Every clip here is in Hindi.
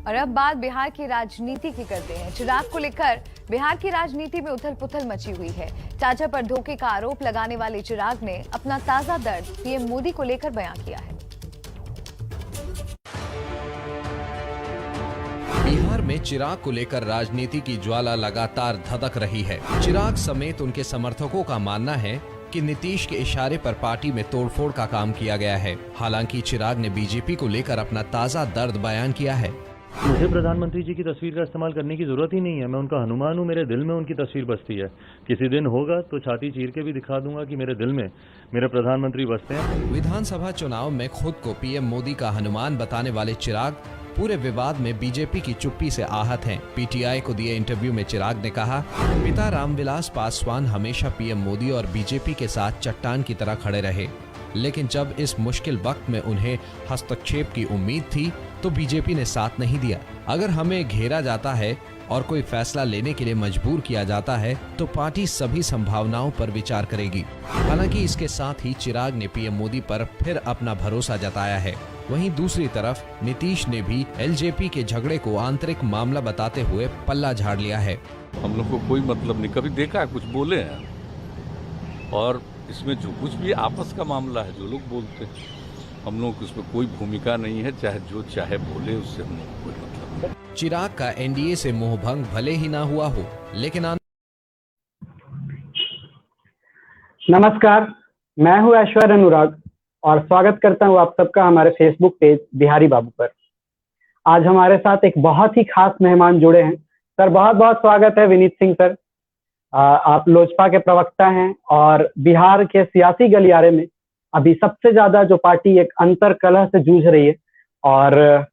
और अब बात बिहार की राजनीति की करते हैं। चिराग को लेकर बिहार की राजनीति में उथल पुथल मची हुई है। चाचा पर धोखे का आरोप लगाने वाले चिराग ने अपना ताजा दर्द पीएम मोदी को लेकर बयां किया है। बिहार में चिराग को लेकर राजनीति की ज्वाला लगातार धधक रही है। चिराग समेत उनके समर्थकों का मानना है कि नीतीश के इशारे पर पार्टी में तोड़फोड़ का काम किया गया है। हालांकि चिराग ने बीजेपी को लेकर अपना ताजा दर्द बयान किया है। मुझे प्रधानमंत्री जी की तस्वीर का इस्तेमाल करने की जरूरत ही नहीं है। मैं उनका हनुमान हूँ, मेरे दिल में उनकी तस्वीर बसती है। किसी दिन होगा तो छाती चीर के भी दिखा दूंगा कि मेरे दिल में मेरे प्रधानमंत्री बसते हैं। विधानसभा चुनाव में खुद को पीएम मोदी का हनुमान बताने वाले चिराग पूरे विवाद में बीजेपी की चुप्पी से आहत हैं। पीटीआई को दिए इंटरव्यू में चिराग ने कहा, पिता रामविलास पासवान हमेशा पीएम मोदी और बीजेपी के साथ चट्टान की तरह खड़े रहे, लेकिन जब इस मुश्किल वक्त में उन्हें हस्तक्षेप की उम्मीद थी तो बीजेपी ने साथ नहीं दिया। अगर हमें घेरा जाता है और कोई फैसला लेने के लिए मजबूर किया जाता है तो पार्टी सभी संभावनाओं पर विचार करेगी। हालांकि इसके साथ ही चिराग ने पीएम मोदी पर फिर अपना भरोसा जताया है। वहीं दूसरी तरफ नीतीश ने भी एलजेपी के झगड़े को आंतरिक मामला बताते हुए पल्ला झाड़ लिया है। हम लोग को कोई मतलब नहीं, कभी देखा है कुछ बोले हैं, और इसमें जो कुछ भी आपस का मामला है जो लोग बोलते हैं, हम लोग उसमें कोई भूमिका नहीं है। चाहे जो चाहे बोले, उससे हम लोग कोई मतलब नहीं। चिराग का एनडीए से मोहभंग भले ही ना हुआ हो, लेकिन नमस्कार, मैं हूं ऐश्वर्य अनुराग और स्वागत करता हूं आप सबका हमारे फेसबुक पेज बिहारी बाबू पर। आज हमारे साथ एक बहुत ही खास मेहमान जुड़े हैं। सर, बहुत बहुत स्वागत है। विनीत सिंह सर, आप लोजपा के प्रवक्ता हैं और बिहार के सियासी गलियारे में अभी सबसे ज्यादा जो पार्टी एक अंतर कलह से जूझ रही है, और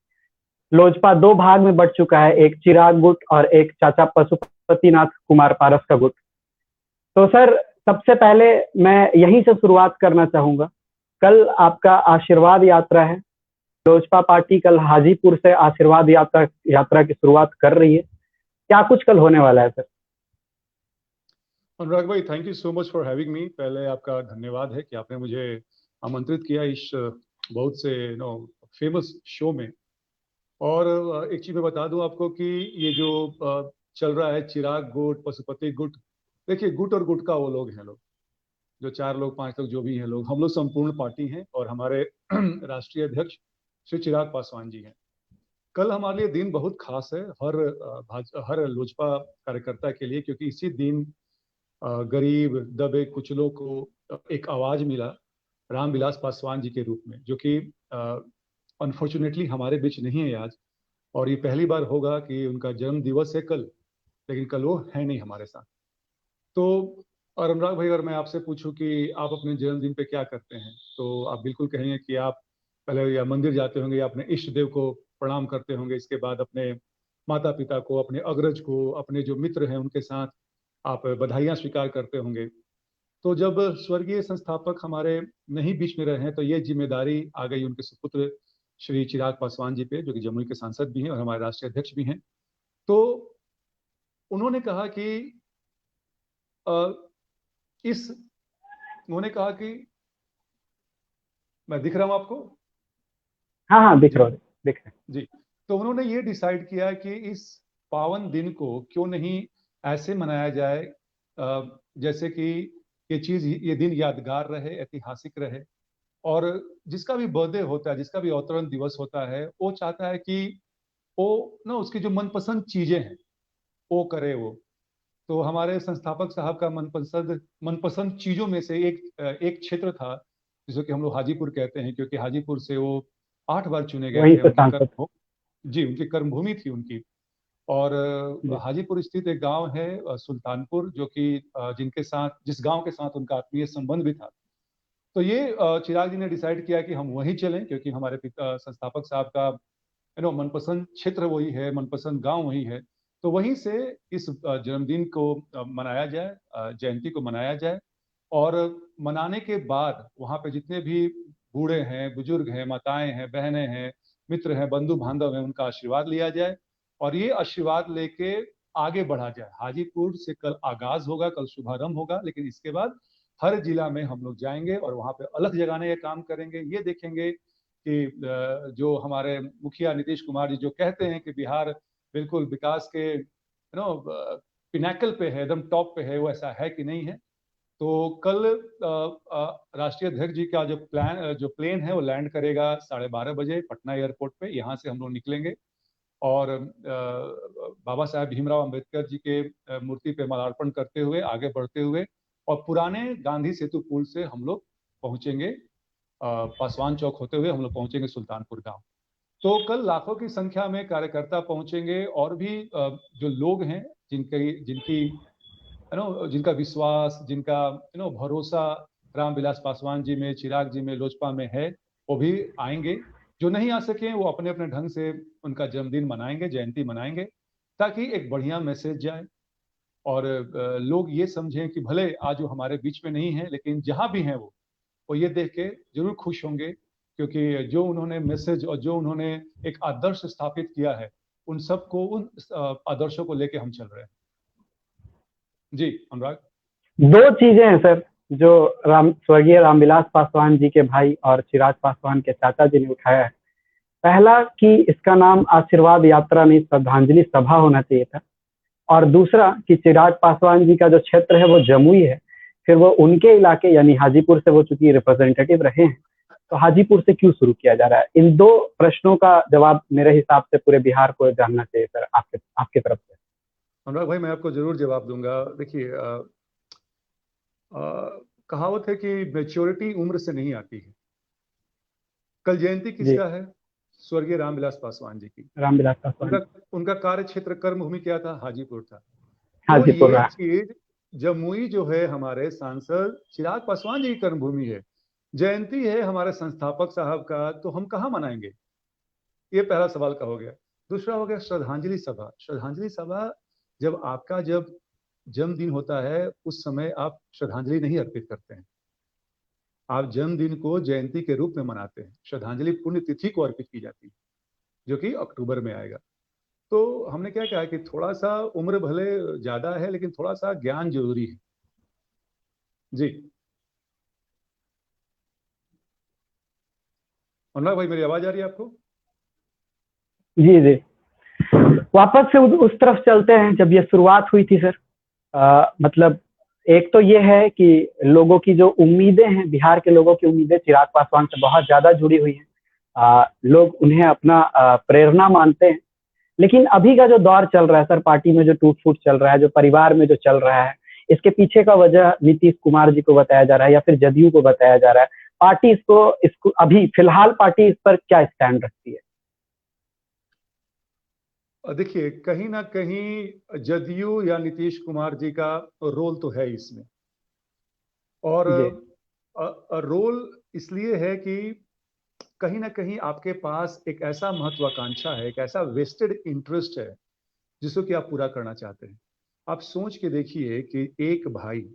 लोजपा दो भाग में बढ़ चुका है, एक चिराग गुट और एक चाचा पशुपतिनाथ कुमार पारस का गुट। तो सर, सबसे पहले मैं यहीं से शुरुआत करना चाहूंगा। कल आपका आशीर्वाद यात्रा है। लोजपा पार्टी कल हाजीपुर से आशीर्वाद यात्रा की शुरुआत कर रही है। क्या कुछ कल होने वाला है सर? अनुराग भाई, thank you so much for having me. पहले आपका धन्यवाद है कि आपने मुझे आमंत्रित किया इस बहुत से फेमस शो में। और एक चीज मैं बता दूं आपको कि ये जो चल रहा है चिराग गुट, पशुपति गुट, देखिए गुट और गुट का वो लोग हैं, लोग जो 4 लोग 5 लोग जो भी हैं लोग, हम लोग संपूर्ण पार्टी हैं और हमारे राष्ट्रीय अध्यक्ष श्री चिराग पासवान जी हैं। कल हमारे लिए दिन बहुत खास है हर लोजपा कार्यकर्ता के लिए, क्योंकि इसी दिन गरीब दबे कुचलों को एक आवाज मिला रामविलास पासवान जी के रूप में, जो कि अनफॉर्चुनेटली हमारे बीच नहीं है आज। और ये पहली बार होगा कि उनका जन्म दिवस है कल, लेकिन कल वो है नहीं हमारे साथ। तो और अनुराग भाई, अगर मैं आपसे पूछूं कि आप अपने जन्मदिन पे क्या करते हैं, तो आप बिल्कुल कहेंगे कि आप पहले या मंदिर जाते होंगे या अपने इष्ट देव को प्रणाम करते होंगे, इसके बाद अपने माता पिता को, अपने अग्रज को, अपने जो मित्र हैं उनके साथ आप बधाइयाँ स्वीकार करते होंगे। तो जब स्वर्गीय संस्थापक हमारे नहीं बीच में रहे हैं तो ये जिम्मेदारी आ गई उनके सुपुत्र श्री चिराग पासवान जी पे, जो कि जमुई के सांसद भी हैं और हमारे राष्ट्रीय अध्यक्ष भी हैं। तो उन्होंने कहा कि उन्होंने कहा कि मैं दिख रहा हूं आपको? हाँ, दिख रहा है जी। तो उन्होंने ये डिसाइड किया कि इस पावन दिन को क्यों नहीं ऐसे मनाया जाए जैसे कि ये दिन यादगार रहे, ऐतिहासिक रहे। और जिसका भी बर्थडे होता है, जिसका भी अवतरण दिवस होता है, वो चाहता है कि वो ना उसकी जो मनपसंद चीजें हैं वो करे वो। तो हमारे संस्थापक साहब का मनपसंद चीजों में से एक क्षेत्र था जिसको कि हम लोग हाजीपुर कहते हैं, क्योंकि हाजीपुर से वो 8 बार चुने गए थे। उनकी कर्मभूमि थी उनकी। और हाजीपुर स्थित एक गांव है सुल्तानपुर, जो कि जिस गांव के साथ उनका आत्मीय संबंध भी था। तो ये चिराग जी ने डिसाइड किया कि हम वहीं चलें, क्योंकि हमारे पिता संस्थापक साहब का मनपसंद क्षेत्र वही है, मनपसंद गांव वही है। तो वहीं से इस जन्मदिन को मनाया जाए, जयंती को मनाया जाए। और मनाने के बाद वहाँ पे जितने भी बूढ़े हैं, बुजुर्ग हैं, माताएं हैं, बहनें हैं, मित्र हैं, बंधु बांधव हैं, उनका आशीर्वाद लिया जाए और ये आशीर्वाद लेके आगे बढ़ा जाए। हाजीपुर से कल आगाज होगा, कल शुभारंभ होगा, लेकिन इसके बाद हर जिला में हम लोग जाएंगे और वहाँ पे अलग जगाने का काम करेंगे। ये देखेंगे कि जो हमारे मुखिया नीतीश कुमार जी जो कहते हैं कि बिहार बिल्कुल विकास के पिनाकल पे है, एकदम टॉप पे है, वो ऐसा है कि नहीं है। तो कल राष्ट्रीय अध्यक्ष जी का जो प्लेन है वो लैंड करेगा 12:30 बजे पटना एयरपोर्ट पे। यहाँ से हम लोग निकलेंगे और बाबा साहेब भीमराव अंबेडकर जी के मूर्ति पे माल्यार्पण करते हुए आगे बढ़ते हुए और पुराने गांधी सेतु पुल से हम लोग पहुंचेंगे, पासवान चौक होते हुए हम लोग पहुंचेंगे सुल्तानपुर गांव। तो कल लाखों की संख्या में कार्यकर्ता पहुंचेंगे और भी जो लोग हैं जिनकी जिनका विश्वास, जिनका भरोसा रामविलास पासवान जी में, चिराग जी में, लोजपा में है, वो भी आएंगे। जो नहीं आ सके वो अपने अपने ढंग से उनका जन्मदिन मनाएंगे, जयंती मनाएंगे, ताकि एक बढ़िया मैसेज जाए और लोग ये समझें कि भले आज वो हमारे बीच में नहीं है, लेकिन जहां भी हैं वो ये देख के जरूर खुश होंगे, क्योंकि जो उन्होंने मैसेज और जो उन्होंने एक आदर्श स्थापित किया है, उन सबको, उन आदर्शों को लेके हम चल रहे हैं। जी अनुराग। दो चीजें हैं सर जो स्वर्गीय रामविलास पासवान जी के भाई और चिराग पासवान के चाचा जी ने उठाया है। पहला कि इसका नाम आशीर्वाद यात्रा नहीं, श्रद्धांजलि सभा होना चाहिए था। और दूसरा कि चिराग पासवान जी का जो क्षेत्र है वो जमुई है, फिर वो उनके इलाके यानी हाजीपुर से वो चूंकि रिप्रेजेंटेटिव रहे हैं, तो हाजीपुर से क्यों शुरू किया जा रहा है? इन दो प्रश्नों का जवाब मेरे हिसाब से पूरे बिहार को जानना चाहिए सर, आपके तरफ से। अनुराग भाई, मैं आपको जरूर जवाब दूंगा। देखिए, कहावत है कि मैच्योरिटी उम्र से नहीं आती है। कल जयंती किसका है? स्वर्गीय रामविलास पासवान जी की। रामविलास पासवान, उनका कार्य क्षेत्र, कर्मभूमि क्या था? हाजीपुर था। हाजीपुर। तो ये चीज जमुई जो है हमारे सांसद चिराग पासवान जी की कर्मभूमि है, जयंती है हमारे संस्थापक साहब का, तो हम कहाँ मनाएंगे? ये पहला सवाल का हो गया। दूसरा हो गया श्रद्धांजलि सभा। श्रद्धांजलि सभा जब आपका जन्मदिन होता है उस समय आप श्रद्धांजलि नहीं अर्पित करते हैं, आप जन्मदिन को जयंती के रूप में मनाते हैं। श्रद्धांजलि पुण्यतिथि को अर्पित की जाती है, जो कि अक्टूबर में आएगा। तो हमने क्या कहा कि थोड़ा सा उम्र भले ज्यादा है, लेकिन थोड़ा सा ज्ञान जरूरी है। जी अनुराग भाई, मेरी आवाज आ रही है आपको? जी जी, वापस से उस तरफ चलते हैं जब ये शुरुआत हुई थी सर। मतलब एक तो ये है कि लोगों की जो उम्मीदें हैं, बिहार के लोगों की उम्मीदें चिराग पासवान से बहुत ज्यादा जुड़ी हुई हैं। लोग उन्हें अपना प्रेरणा मानते हैं। लेकिन अभी का जो दौर चल रहा है सर, पार्टी में जो टूट फूट चल रहा है, जो परिवार में जो चल रहा है, इसके पीछे का वजह नीतीश कुमार जी को बताया जा रहा है या फिर जदयू को बताया जा रहा है। पार्टी इसको अभी फिलहाल पार्टी इस पर क्या स्टैंड रखती है? देखिए, कहीं ना कहीं जदयू या नीतीश कुमार जी का रोल तो है इसमें, और रोल इसलिए है कि कहीं ना कहीं आपके पास एक ऐसा महत्वाकांक्षा है, एक ऐसा वेस्टेड इंटरेस्ट है जिसको कि आप पूरा करना चाहते हैं। आप सोच के देखिए कि एक भाई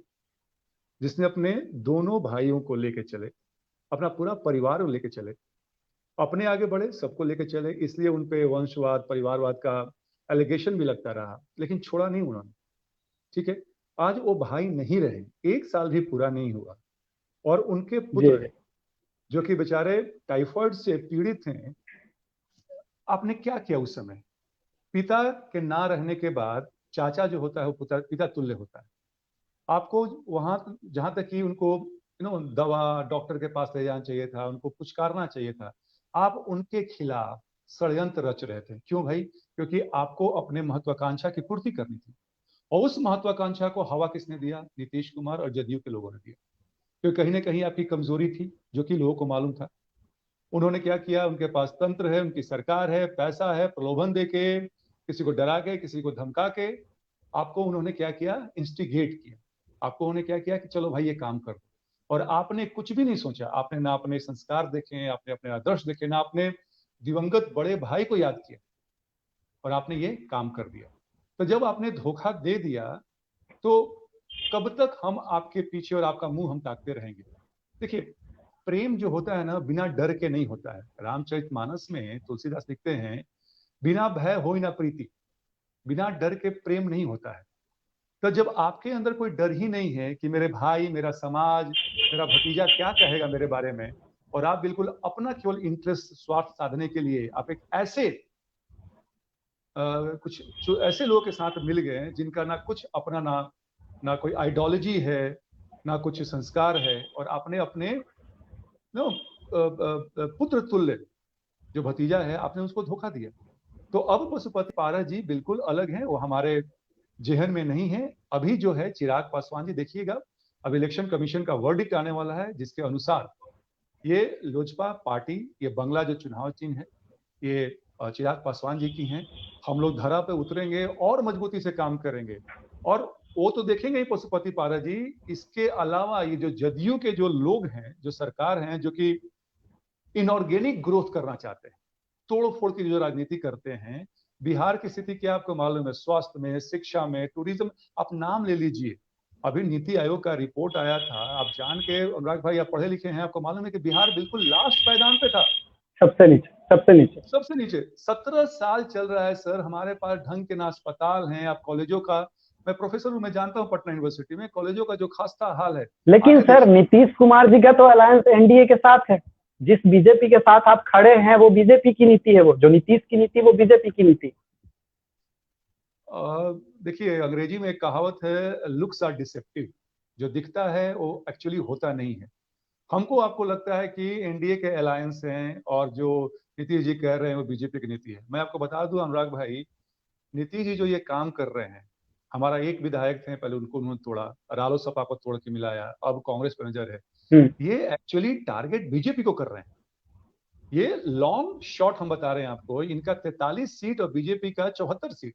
जिसने अपने दोनों भाइयों को लेके चले, अपना पूरा परिवार को लेके चले, अपने आगे बढ़े, सबको लेके चले, इसलिए उनपे वंशवाद, परिवारवाद का एलिगेशन भी लगता रहा, लेकिन छोड़ा नहीं उन्होंने। ठीक है, आज वो भाई नहीं रहे, 1 साल भी पूरा नहीं हुआ, और उनके पुत्र जो कि बेचारे टाइफाइड से पीड़ित हैं, आपने क्या किया उस समय? पिता के ना रहने के बाद चाचा जो होता है वो पिता तुल्य होता है। आपको वहां, जहां तक कि उनको दवा, डॉक्टर के पास ले जाना चाहिए था, उनको पुचकारना चाहिए था, आप उनके खिलाफ षड्यंत्र रच रहे थे। क्यों भाई? क्योंकि आपको अपने महत्वाकांक्षा की पूर्ति करनी थी, और उस महत्वाकांक्षा को हवा किसने दिया? नीतीश कुमार और जदयू के लोगों ने दिया। क्योंकि कहीं ना कहीं आपकी कमजोरी थी, जो कि लोगों को मालूम था। उन्होंने क्या किया? उनके पास तंत्र है, उनकी सरकार है, पैसा है, प्रलोभन देके, किसी को डरा के, किसी को धमका के आपको उन्होंने क्या किया? इंस्टिगेट किया। आपको उन्होंने क्या किया कि चलो भाई ये काम कर, और आपने कुछ भी नहीं सोचा। आपने ना अपने संस्कार देखे, आपने अपने आदर्श देखे, ना आपने दिवंगत बड़े भाई को याद किया, और आपने ये काम कर दिया। तो जब आपने धोखा दे दिया, तो कब तक हम आपके पीछे और आपका मुंह हम ताकते रहेंगे? देखिए, प्रेम जो होता है ना, बिना डर के नहीं होता है। रामचरितमानस में तुलसीदास लिखते हैं, बिना भय होई ना प्रीति, बिना डर के प्रेम नहीं होता है। तो जब आपके अंदर कोई डर ही नहीं है कि मेरे भाई, मेरा समाज, मेरा भतीजा क्या कहेगा मेरे बारे में, और आप बिल्कुल अपना केवल इंटरेस्ट स्वार्थ साधने के लिए आप एक ऐसे कुछ जो ऐसे लोगों के साथ मिल गए हैं जिनका ना कुछ अपना ना कोई आइडियोलॉजी है, ना कुछ संस्कार है, और आपने अपने नो पुत्र तुल्य जो भतीजा है आपने उसको धोखा दिया। तो अब पशुपति पारस जी बिल्कुल अलग हैं, वो हमारे जेहन में नहीं है। अभी जो है चिराग पासवान जी, देखिएगा अब इलेक्शन कमीशन का वर्डिक्ट आने वाला है, जिसके अनुसार ये लोजपा पार्टी, ये बंगला जो चुनाव चिन्ह है, ये चिराग पासवान जी की हैं। हम लोग धरा पे उतरेंगे और मजबूती से काम करेंगे, और वो तो देखेंगे ही पशुपति पारस जी। इसके अलावा ये जो जदयू के जो लोग हैं, जो सरकार हैं, जो कि इनऑर्गेनिक ग्रोथ करना चाहते हैं, तोड़ फोड़ की जो राजनीति करते हैं, बिहार की स्थिति क्या आपको मालूम है? स्वास्थ्य में, शिक्षा में, टूरिज्म, आप नाम ले लीजिए। अभी नीति आयोग का रिपोर्ट आया था, आप जान के, अनुराग भाई आप पढ़े लिखे हैं, आपको मालूम है कि बिहार बिल्कुल लास्ट पायदान पे था, सबसे नीचे, सबसे नीचे, सबसे नीचे। 17 साल चल रहा है सर, हमारे पास ढंग के ना अस्पताल हैं, आप कॉलेजों का, मैं प्रोफेसर हूं, मैं जानता हूं पटना यूनिवर्सिटी में कॉलेजों का जो खास्ता हाल है। लेकिन सर नीतीश कुमार जी का तो अलायंस एनडीए के साथ है। जिस बीजेपी के साथ आप खड़े हैं वो बीजेपी की नीति है, वो जो नीतीश की नीति वो बीजेपी की नीति। देखिए अंग्रेजी में एक कहावत है, लुक्स आर डिसेप्टिव, जो दिखता है वो एक्चुअली होता नहीं है। हमको आपको लगता है कि एनडीए के अलायंस हैं और जो नीतीश जी कह रहे हैं वो बीजेपी की नीति है। मैं आपको बता दूं अनुराग भाई, नीतीश जी जो ये काम कर रहे हैं, हमारा एक विधायक थे पहले, उनको उन्होंने तोड़ा, रालोसपा को तोड़ के मिलाया, अब कांग्रेस पर नजर है। ये एक्चुअली टारगेट बीजेपी को कर रहे हैं। ये लॉन्ग शॉट हम बता रहे हैं आपको, इनका 43 सीट और बीजेपी का 74 सीट।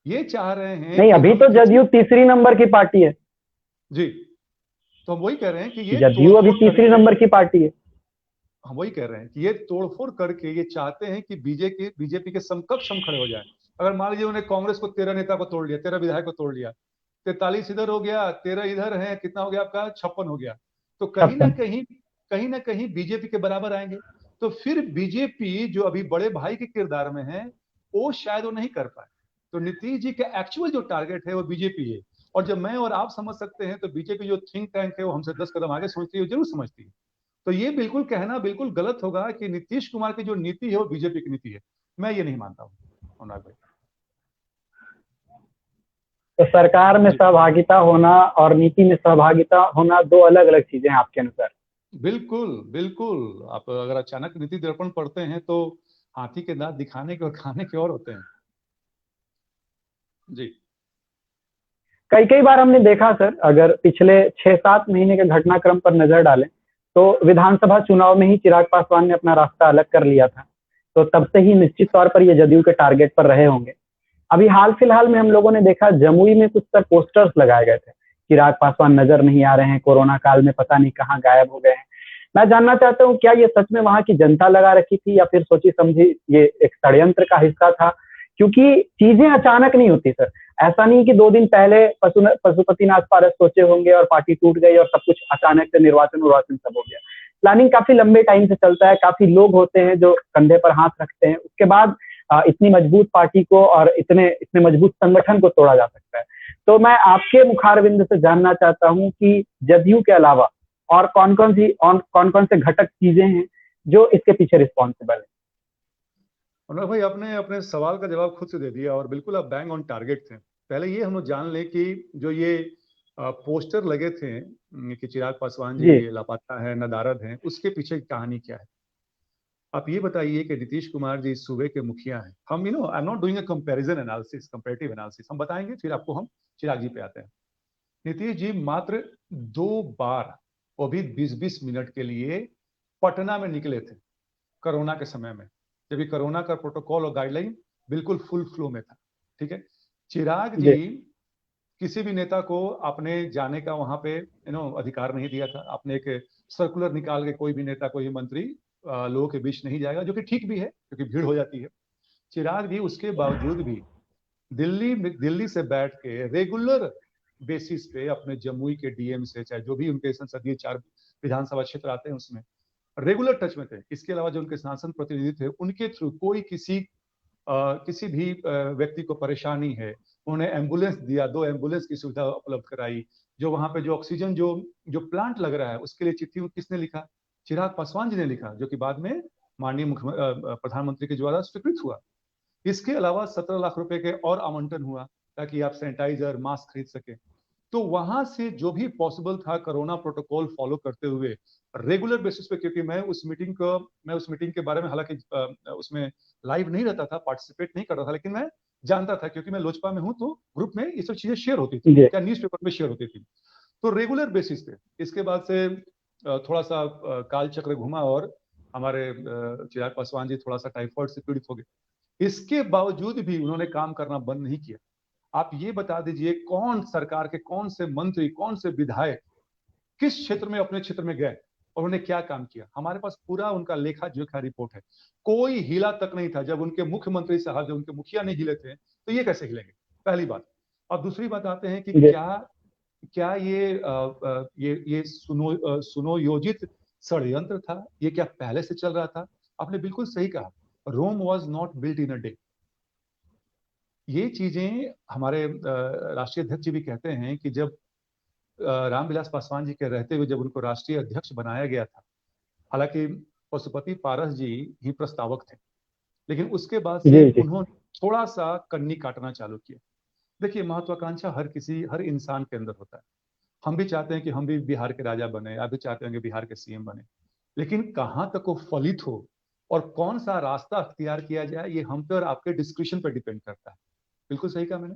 ये चाह रहे हैं नहीं, अभी तो जदयू तीसरी नंबर की पार्टी है जी, तो हम वही कह रहे हैं कि ये जदयू अभी तीसरी नंबर की पार्टी है। हम वही कह रहे हैं कि ये तोड़फोड़ करके ये चाहते हैं कि बीजेपी के समकक्ष हम खड़े हो जाए। अगर मान लीजिए उन्हें कांग्रेस को 13 नेता को तोड़ लिया, 13 विधायक को तोड़ लिया, 43 इधर हो गया, 13 इधर है, कितना हो गया आपका? 56 हो गया। तो कहीं ना कहीं बीजेपी के बराबर आएंगे। तो फिर बीजेपी जो अभी बड़े भाई के किरदार में है, वो शायद वो नहीं कर पाए। तो नीतीश जी का एक्चुअल जो टारगेट है वो बीजेपी है। और जब मैं और आप समझ सकते हैं, तो बीजेपी जो थिंक टैंक है वो हमसे 10 कदम आगे सोचती है, जरूर समझती है। तो ये बिल्कुल कहना बिल्कुल गलत होगा कि नीतीश कुमार की जो नीति है वो बीजेपी की नीति है। मैं ये नहीं मानता हूँ अनुराग भाई। तो सरकार में सहभागिता होना और नीति में सहभागिता होना दो अलग अलग चीजें हैं आपके अनुसार? बिल्कुल बिल्कुल। आप अगर अचानक नीति दर्पण पढ़ते हैं तो हाथी के दांत दिखाने के और खाने के और होते हैं जी। कई बार हमने देखा सर, अगर पिछले 6-7 महीने के घटनाक्रम पर नजर डालें तो विधानसभा चुनाव में ही चिराग पासवान ने अपना रास्ता अलग कर लिया था, तो तब से ही निश्चित तौर पर ये जदयू के टारगेट पर रहे होंगे। अभी हाल फिलहाल में हम लोगों ने देखा जमुई में कुछ सर पोस्टर्स लगाए गए थे, चिराग पासवान नजर नहीं आ रहे हैं, कोरोना काल में पता नहीं कहाँ गायब हो गए हैं। मैं जानना चाहता हूँ क्या ये सच में वहां की जनता लगा रखी थी या फिर सोची समझी ये एक षड्यंत्र का हिस्सा था? क्योंकि चीजें अचानक नहीं होती सर। ऐसा नहीं कि 2 दिन पहले पशुपतिनाथ पारस सोचे होंगे और पार्टी टूट गई और सब कुछ अचानक से निर्वाचन सब हो गया। प्लानिंग काफी लंबे टाइम से चलता है, काफी लोग होते हैं जो कंधे पर हाथ रखते हैं, उसके बाद इतनी मजबूत पार्टी को और इतने मजबूत संगठन को तोड़ा जा सकता है। तो मैं आपके मुखारबिंद से जानना चाहता हूँ कि जदयू के अलावा और कौन कौन से घटक चीजें हैं जो इसके पीछे रिस्पॉन्सिबल है? अनुराग भाई, आपने अपने सवाल का जवाब खुद से दे दिया और बिल्कुल आप बैंग ऑन टारगेट थे। पहले ये हम लोग जान लें कि जो ये पोस्टर लगे थे कि चिराग पासवान जी लापता है, नदारद हैं, उसके पीछे की कहानी क्या है? आप ये बताइए कि नीतीश कुमार जी इस सूबे के मुखिया हैं। हम I am not doing a comparison analysis, comparative analysis हम बताएंगे, फिर आपको हम चिराग जी पे आते हैं। नीतीश जी मात्र 2 बार, वो भी 20-20 मिनट के लिए पटना में निकले थे कोरोना के समय में, जब भी कोरोना का प्रोटोकॉल और गाइडलाइन बिल्कुल फुल फ्लो में था। ठीक है, चिराग जी किसी भी नेता को आपने जाने का वहां पे अधिकार नहीं दिया था। आपने एक सर्कुलर निकाल के कोई भी नेता, कोई भी मंत्री लोगों के बीच नहीं जाएगा, जो कि ठीक भी है क्योंकि भीड़ हो जाती है। चिराग जी उसके बावजूद भी दिल्ली से बैठ के रेगुलर बेसिस पे अपने जमुई के डीएम से, चाहे जो भी उनके संसदीय 4 विधानसभा क्षेत्र आते हैं उसमें रेगुलर टच में थे। इसके अलावा जो उनके सांसद प्रतिनिधि थे, उनके थ्रू कोई किसी भी व्यक्ति को परेशानी है, उन्होंने एम्बुलेंस दिया, 2 एम्बुलेंस की सुविधा उपलब्ध कराई। जो वहां पे जो ऑक्सीजन जो प्लांट लग रहा है उसके लिए चिट्ठी किसने लिखा? चिराग पासवान जी ने लिखा, जो कि बाद में माननीय प्रधानमंत्री के द्वारा स्वीकृत हुआ। इसके अलावा 17 लाख रुपए के और आवंटन हुआ ताकि आप सैनिटाइजर, मास्क खरीद सके। तो वहां से जो भी पॉसिबल था कोरोना प्रोटोकॉल फॉलो करते हुए रेगुलर बेसिस पे, क्योंकि मैं उस मीटिंग के बारे में हालांकि उसमें लाइव नहीं रहता था, पार्टिसिपेट नहीं करता था, लेकिन मैं जानता था क्योंकि मैं लोजपा में हूं, तो ग्रुप में ये सब चीजें शेयर होती थी, क्या न्यूज़पेपर में शेयर होती थी। तो रेगुलर बेसिस पे इसके बाद से थोड़ा सा काल चक्र घुमा और हमारे चिराग पासवान जी थोड़ा सा टाइफाइड से पीड़ित हो गए। इसके बावजूद भी उन्होंने काम करना बंद नहीं किया। आप ये बता दीजिए कौन सरकार के कौन से मंत्री, कौन से विधायक किस क्षेत्र में अपने क्षेत्र में गए और उन्होंने क्या काम किया? हमारे पास पूरा उनका लेखा जोखा रिपोर्ट है। कोई हिला तक नहीं था। जब उनके मुख्यमंत्री साहब, जब उनके मुखिया नहीं हिले थे, तो ये कैसे हिलेंगे? पहली बात। और दूसरी बात आते हैं कि क्या ये सुनियोजित षड्यंत्र था? ये क्या पहले से चल रहा था? आपने बिल्कुल सही कहा, Rome was not built in a day. ये चीजें हमारे राष्ट्रीय अध्यक्ष जी भी कहते हैं कि जब रामविलास पासवान जी के रहते हुए जब उनको राष्ट्रीय अध्यक्ष बनाया गया था, हालांकि पशुपति पारस जी ही प्रस्तावक थे, लेकिन उसके बाद से उन्होंने थोड़ा सा कन्नी काटना चालू किया। देखिए, महत्वाकांक्षा हर इंसान के अंदर होता है। हम भी चाहते हैं कि हम भी बिहार के राजा बने, आप भी चाहते हैं कि बिहार के सीएम बने, लेकिन कहाँ तक वो फलित हो और कौन सा रास्ता अख्तियार किया जाए, ये हम पे और आपके डिस्क्रिप्शन पर डिपेंड करता है। बिल्कुल सही कहा मैंने।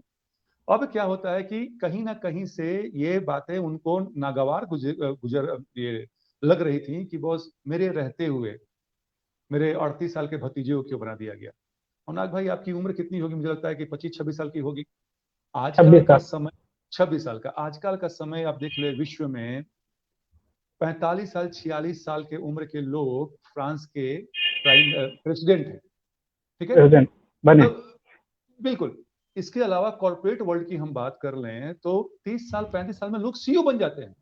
अब क्या होता है कि कहीं ना कहीं से ये बातें उनको नागवार गुजर ये लग रही थी कि बॉस मेरे रहते हुए मेरे 38 साल के भतीजे को क्यों बना दिया गया। और नाग भाई, आपकी उम्र कितनी होगी? मुझे लगता है कि 25-26 साल की होगी। आजकल का समय 26 साल का, आजकल का समय आप देख ले, विश्व में 45 साल 46 साल के उम्र के लोग फ्रांस के प्रेसिडेंट है, ठीक है, तो बिल्कुल। इसके अलावा कॉर्पोरेट वर्ल्ड की हम बात कर लें तो 30 साल 35 साल में लोग सीईओ बन जाते हैं।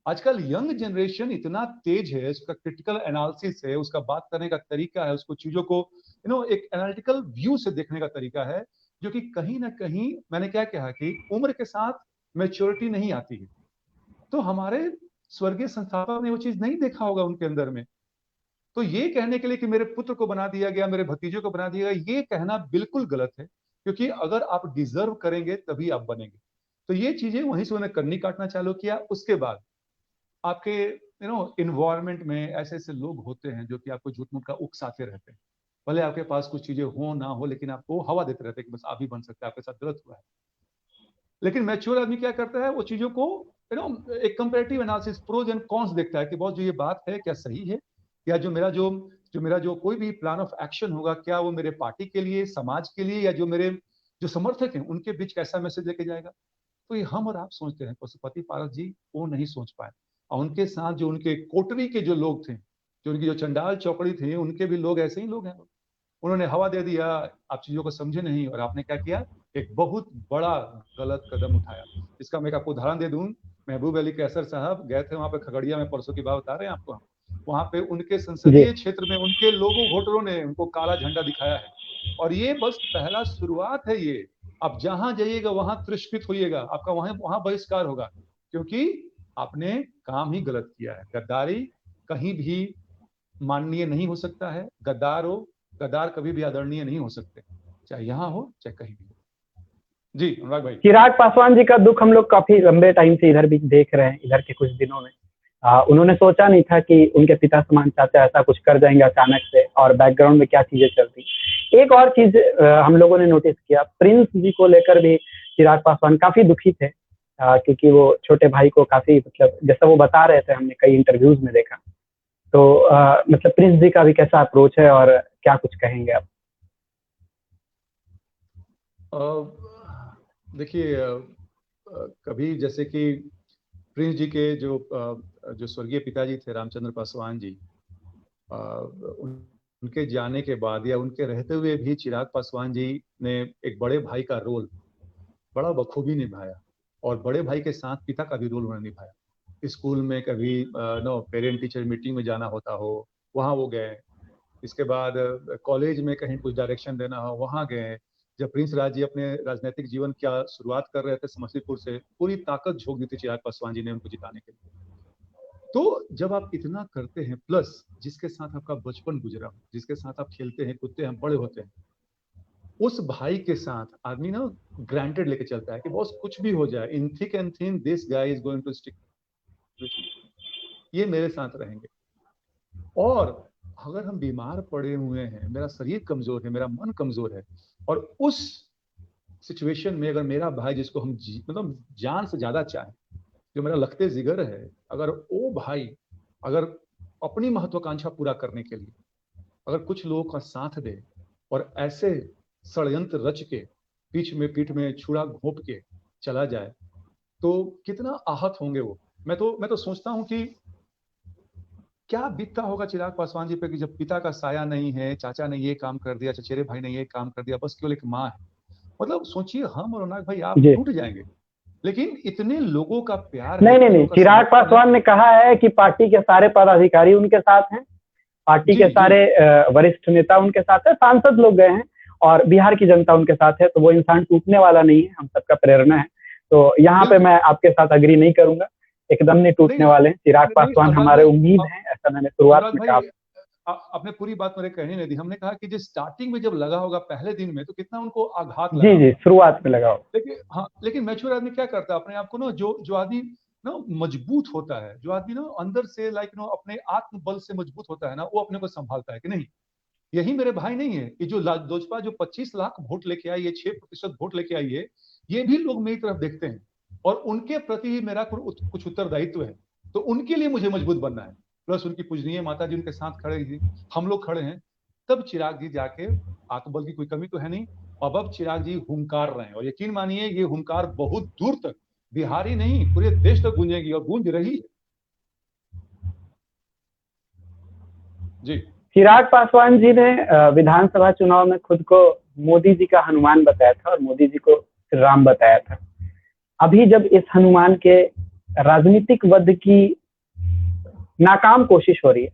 आजकल यंग जनरेशन इतना तेज है, उसका क्रिटिकल एनालिसिस है, उसका बात करने का तरीका है, उसको चीजों को एक एनालिटिकल व्यू से देखने का तरीका है, जो कि कहीं ना कहीं मैंने क्या कहा कि उम्र के साथ मैच्योरिटी नहीं आती है। तो हमारे स्वर्गीय संस्थापक ने वो चीज नहीं देखा होगा उनके अंदर में। तो ये कहने के लिए कि मेरे पुत्र को बना दिया गया, मेरे भतीजे को बना दिया गया, ये कहना बिल्कुल गलत है, क्योंकि अगर आप डिजर्व करेंगे तभी आप बनेंगे। तो ये चीजें वहीं से उन्हें कन्नी काटना चालू किया। उसके बाद आपके इन्वायरमेंट में ऐसे ऐसे लोग होते हैं जो कि आपको झूठ मूठ का उकसाते रहते हैं। भले आपके पास कुछ चीजें हो ना हो, लेकिन आपको हवा देते रहते हैं कि बस आप ही बन सकते हैं, आपके साथ गलत हुआ है। लेकिन मैच्योर आदमी क्या करता है, वो चीजों को एक comparative analysis, pros and cons देखता है कि बहुत जो ये बात है क्या सही है, या जो मेरा जो कोई भी प्लान ऑफ एक्शन होगा, क्या वो मेरे पार्टी के लिए, समाज के लिए, या जो मेरे जो समर्थक हैं उनके बीच कैसा मैसेज लेके जाएगा। तो ये हम और आप सोचते हैं, पशुपति पारस जी वो नहीं सोच पाए। और उनके साथ जो उनके कोटरी के जो लोग थे, जो उनकी जो चंडाल चौकड़ी थे, उनके भी लोग ऐसे ही लोग हैं। उन्होंने हवा दे दिया, आप चीजों को समझे नहीं, और आपने क्या किया, एक बहुत बड़ा गलत कदम उठाया। इसका मैं एक आपको उदाहरण दे दूं, महबूब अली कैसर साहब गए थे वहां पे खगड़िया में, परसों की बात बता रहे हैं आपको। वहां पे उनके संसदीय क्षेत्र में उनके लोगों वोटरों ने उनको काला झंडा दिखाया है, और ये बस पहला शुरुआत है। ये आप जहां जाइएगा वहां तिरस्कृत होइएगा, आपका वहां बहिष्कार होगा, क्योंकि आपने काम ही गलत किया है। गद्दारी कहीं भी माननीय नहीं हो सकता है। गद्दार कभी भी आदरणीय नहीं हो सकते, चाहे यहाँ हो चाहे कहीं भी हो। जी अनुराग भाई, चिराग पासवान जी का दुख हम लोग काफी लंबे टाइम से इधर भी देख रहे हैं। इधर के कुछ दिनों में उन्होंने सोचा नहीं था कि उनके पिता समान चाचा ऐसा कुछ कर जाएंगे अचानक से, और बैकग्राउंड में क्या चीजें चलती। एक और चीज हम लोगों ने नोटिस किया, प्रिंस जी को लेकर भी चिराग पासवान काफी दुखी थे, क्योंकि वो छोटे भाई को काफी, मतलब जैसा वो बता रहे थे, हमने कई इंटरव्यूज में देखा। तो मतलब प्रिंस जी का भी कैसा अप्रोच है और क्या कुछ कहेंगे आप? देखिए, कभी जैसे कि प्रिंस जी के जो स्वर्गीय पिताजी थे रामचंद्र पासवान जी, उनके जाने के बाद या उनके रहते हुए भी चिराग पासवान जी ने एक बड़े भाई का रोल बड़ा बखूबी निभाया, और बड़े भाई के साथ पिता का भी रोल उन्होंने निभाया। स्कूल में कभी पेरेंट टीचर मीटिंग में जाना होता हो, वहाँ वो गए। इसके बाद कॉलेज में कहीं कुछ डायरेक्शन देना हो, वहाँ गए। जब प्रिंस राज जी अपने राजनीतिक जीवन की शुरुआत कर रहे थे समस्तीपुर से, पूरी ताकत झोंक दी थी चिराग पासवान जी ने उनको जिताने के लिए। तो जब आप इतना करते हैं, प्लस जिसके साथ आपका बचपन गुजरा हो, जिसके साथ आप खेलते हैं कूदते हैं बड़े होते हैं, उस भाई के साथ आदमी ना ग्रांटेड लेके चलता है कि बॉस कुछ भी हो जाए, in thick and thin this guy is going to stick, ये मेरे साथ रहेंगे। और अगर हम बीमार पड़े हुए हैं, मेरा शरीर कमजोर है, मेरा मन कमजोर है, और उस सिचुएशन में अगर मेरा भाई जिसको हम मतलब जान से ज्यादा चाहें, जो मेरा लखते जिगर है, अगर वो भाई अगर अपनी महत्वाकांक्षा पूरा करने के लिए अगर कुछ लोगों का साथ दे और ऐसे षड्यंत्र रच के पीठ में छुरा घोंप के चला जाए, तो कितना आहत होंगे वो। मैं तो सोचता हूं कि क्या बीतता होगा चिराग पासवान जी पे कि जब पिता का साया नहीं है, चाचा ने ये काम कर दिया, चचेरे भाई ने ये काम कर दिया, बस केवल एक माँ है। मतलब सोचिए, हम और रौनक भाई आप जी। टूट जाएंगे, लेकिन इतने लोगों का प्यार नहीं है, नहीं इतने नहीं, लोगों का चिराग समर्थन है। पासवान ने कहा है कि पार्टी के सारे पदाधिकारी उनके साथ हैं, पार्टी जी, के जी। सारे वरिष्ठ नेता उनके साथ है, सांसद लोग गए हैं और बिहार की जनता उनके साथ है, तो वो इंसान टूटने वाला नहीं है, हम सबका प्रेरणा है। तो यहाँ पे बिल्कुल। मैं आपके साथ अग्री नहीं करूंगा, एकदम नहीं टूटने नहीं, वाले हैं। चिराग नहीं, पासवान अनुराग हमारे भाई, उम्मीद है, ऐसा मैंने शुरुआत अनुराग में भाई, कहा। आपने पूरी बात मेरे कहने नहीं दी। हमने कहा कि जिस स्टार्टिंग में जब लगा होगा पहले दिन में, तो कितना उनको आघात लगा जी जी, होगा। शुरुआत में लगाओ। लेकिन हाँ, लेकिन मैच्योर आदमी क्या करता है अपने आप को ना, जो आदमी ना मजबूत होता है, जो आदमी ना अंदर से अपने आत्मबल से मजबूत होता है ना, वो अपने को संभालता है कि नहीं, यही मेरे भाई नहीं है कि जो लोजपा जो 25 लाख वोट लेके आई है, 6% वोट लेके आई है, ये भी लोग मेरी तरफ देखते हैं और उनके प्रति भी मेरा कुछ उत्तरदायित्व है, तो उनके लिए मुझे मजबूत बनना है। प्लस उनकी पूजनीय माता जी उनके साथ खड़े हैं, हम लोग खड़े हैं, तब चिराग जी जाके, आत्मबल की कोई कमी तो है नहीं, अब चिराग जी हुंकार रहे हैं, और यकीन मानिए ये हुंकार बहुत दूर तक, बिहार ही नहीं पूरे देश तक गूंजेगी और गूंज रही है। जी। चिराग पासवान जी ने विधानसभा चुनाव में खुद को मोदी जी का हनुमान बताया था और मोदी जी को श्री राम बताया था। अभी जब इस हनुमान के राजनीतिक वध की नाकाम कोशिश हो रही है,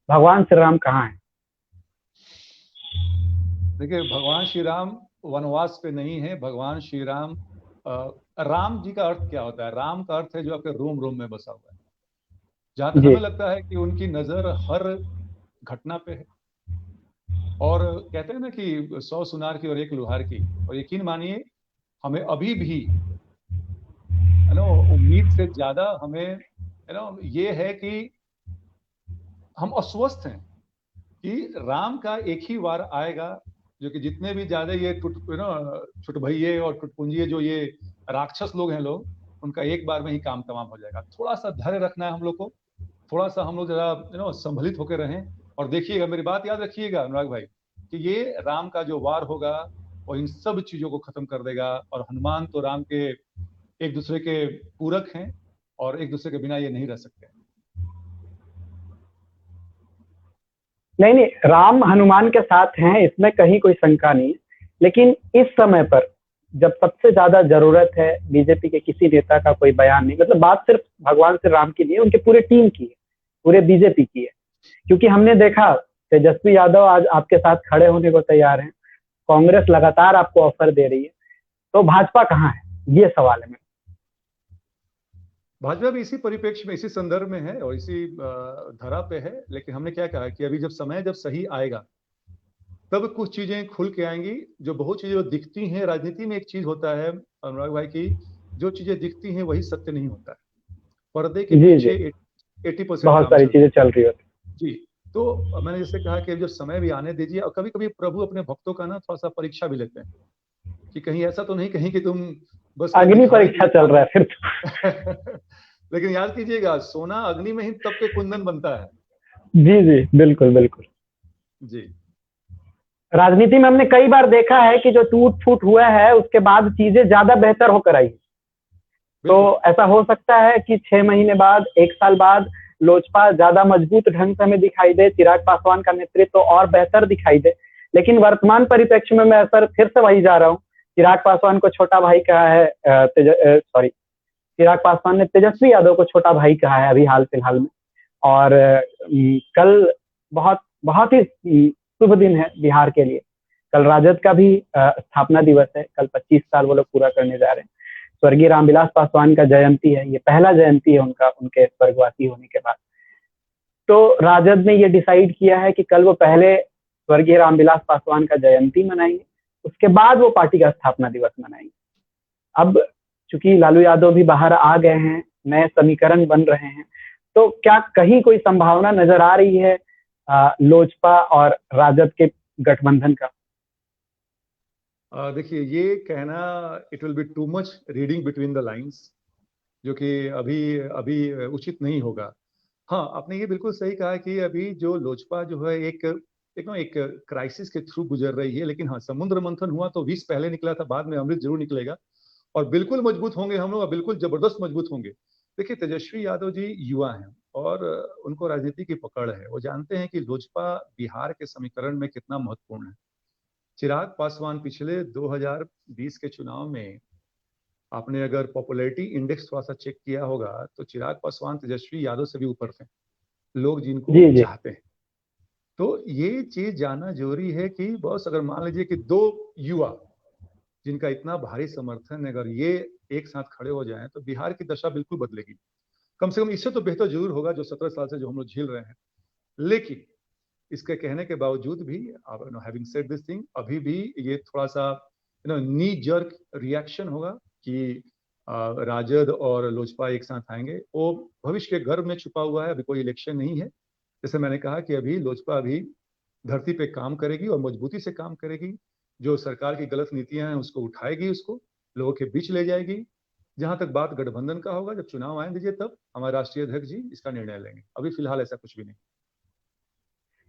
भगवान श्री राम कहाँ है? देखिए, भगवान श्री राम वनवास पे नहीं है। भगवान श्री राम, राम जी का अर्थ क्या होता है? राम का अर्थ है जो आपके रोम रोम में बसा हुआ है। जहां तक जी। हमें लगता है कि उनकी नजर हर घटना पे है, और कहते हैं ना कि 100 सुनार की और 1 लुहार की, और यकीन मानिए हमें अभी भी उम्मीद से ज्यादा हमें ये है कि हम अस्वस्थ हैं कि राम का एक ही वार आएगा, जो कि जितने भी ज्यादा ये चुटभैये और टुटपुंजिये जो ये राक्षस लोग हैं लोग, उनका एक बार में ही काम तमाम हो जाएगा। थोड़ा सा धैर्य रखना है हम लोग को, थोड़ा सा हम लोग जरा संभलित होकर रहें, और देखिएगा, मेरी बात याद रखिएगा अनुराग भाई, कि ये राम का जो वार होगा वो इन सब चीजों को खत्म कर देगा। और हनुमान तो राम के एक दूसरे के पूरक हैं, और एक दूसरे के बिना ये नहीं रह सकते। नहीं नहीं, राम हनुमान के साथ हैं, इसमें कहीं कोई शंका नहीं है, लेकिन इस समय पर जब सबसे ज्यादा जरूरत है, बीजेपी के किसी नेता का कोई बयान नहीं, मतलब बात सिर्फ भगवान श्री राम की नहीं है, उनके पूरे टीम की है, पूरे बीजेपी की है। क्योंकि हमने देखा तेजस्वी यादव आज आपके साथ खड़े होने को तैयार हैं, कांग्रेस लगातार आपको ऑफर दे रही है, तो भाजपा कहाँ है, ये सवाल है। भाजपा भी इसी परिप्रेक्ष्य में, इसी संदर्भ में है और इसी धरा पे है। लेकिन हमने क्या कहा कि अभी जब समय जब सही आएगा, तब कुछ चीजें खुल के आएंगी। जो बहुत चीजें जो दिखती हैं, राजनीति में एक चीज होता है अनुराग भाई की, जो चीजें दिखती हैं वही सत्य नहीं होता है। पर्दे के पीछे 80% बहुत सारी चीजें चल रही होती जी। तो मैंने जैसे कहा कि जो समय भी आने दीजिए, और कभी कभी प्रभु अपने भक्तों का ना थोड़ा सा परीक्षा भी लेते हैं कि कहीं ऐसा तो नहीं कहीं कि तुम बस अग्नि परीक्षा चल रहा है फिर तो। लेकिन याद कीजिएगा, सोना अग्नि में ही तब के कुंदन बनता है। जी जी, बिल्कुल बिल्कुल जी। राजनीति में हमने कई बार देखा है कि जो टूट फूट हुआ है उसके बाद चीजें ज्यादा बेहतर होकर आई। तो ऐसा हो सकता है कि 6 महीने बाद, 1 साल बाद लोजपा ज्यादा मजबूत ढंग से हमें दिखाई दे, चिराग पासवान का नेतृत्व तो और बेहतर दिखाई दे। लेकिन वर्तमान परिप्रेक्ष्य में मैं फिर से वही जा रहा हूँ, चिराग पासवान को छोटा भाई कहा है, चिराग पासवान ने तेजस्वी यादव को छोटा भाई कहा है अभी हाल फिलहाल में। और कल बहुत ही शुभ दिन है बिहार के लिए। कल राजद का भी स्थापना दिवस है, कल 25 साल वो लोग पूरा करने जा रहे हैं। स्वर्गीय रामविलास पासवान का जयंती है, ये पहला जयंती है उनका, उनके स्वर्गवासी होने के बाद। तो राजद ने ये डिसाइड किया है कि कल वो पहले स्वर्गीय रामविलास पासवान का जयंती मनाएंगे, उसके बाद वो पार्टी का स्थापना दिवस मनाएंगे। अब चूंकि लालू यादव भी बाहर आ गए हैं, नए समीकरण बन रहे हैं, तो क्या कहीं कोई संभावना नजर आ रही है लोजपा और राजद के गठबंधन का? देखिए, ये कहना it will be too much reading between the lines, जो कि अभी अभी उचित नहीं होगा। हाँ, आपने ये बिल्कुल सही कहा कि अभी जो लोजपा जो है एक क्राइसिस के थ्रू गुजर रही है, लेकिन हाँ, समुद्र मंथन हुआ तो विष पहले निकला था, बाद में अमृत जरूर निकलेगा और बिल्कुल मजबूत होंगे हम लोग और बिल्कुल जबरदस्त मजबूत होंगे। देखिए, तेजस्वी यादव जी युवा हैं और उनको राजनीति की पकड़ है। वो जानते हैं कि लोजपा बिहार के समीकरण में कितना महत्वपूर्ण है। चिराग पासवान पिछले 2020 के चुनाव में, आपने अगर पॉपुलैरिटी इंडेक्स थोड़ा सा चेक किया होगा तो चिराग पासवान तेजस्वी यादव से भी ऊपर थे, लोग जिनको जी जी। चाहते हैं। तो ये चीज जानना जरूरी है कि बस अगर मान लीजिए कि दो युवा जिनका इतना भारी समर्थन है, अगर ये एक साथ खड़े हो जाएं तो बिहार की दशा बिल्कुल बदलेगी। कम से कम इससे तो बेहतर जरूर होगा जो 17 साल से जो हम लोग झेल रहे हैं। लेकिन इसके कहने के बावजूद भी, हैविंग सेड दिस थिंग, अभी भी ये थोड़ा सा नी जर्क रिएक्शन होगा कि राजद और लोजपा एक साथ आएंगे। वो भविष्य के गर्भ में छुपा हुआ है, अभी कोई इलेक्शन नहीं है। जैसे मैंने कहा कि अभी लोजपा अभी धरती पे काम करेगी और मजबूती से काम करेगी। जो सरकार की गलत नीतियां हैं उसको उठाएगी, उसको लोगों के बीच ले जाएगी। जहां तक बात गठबंधन का होगा, जब चुनाव आए दीजिए तब हमारे राष्ट्रीय अध्यक्ष जी इसका निर्णय लेंगे। अभी फिलहाल ऐसा कुछ भी नहीं।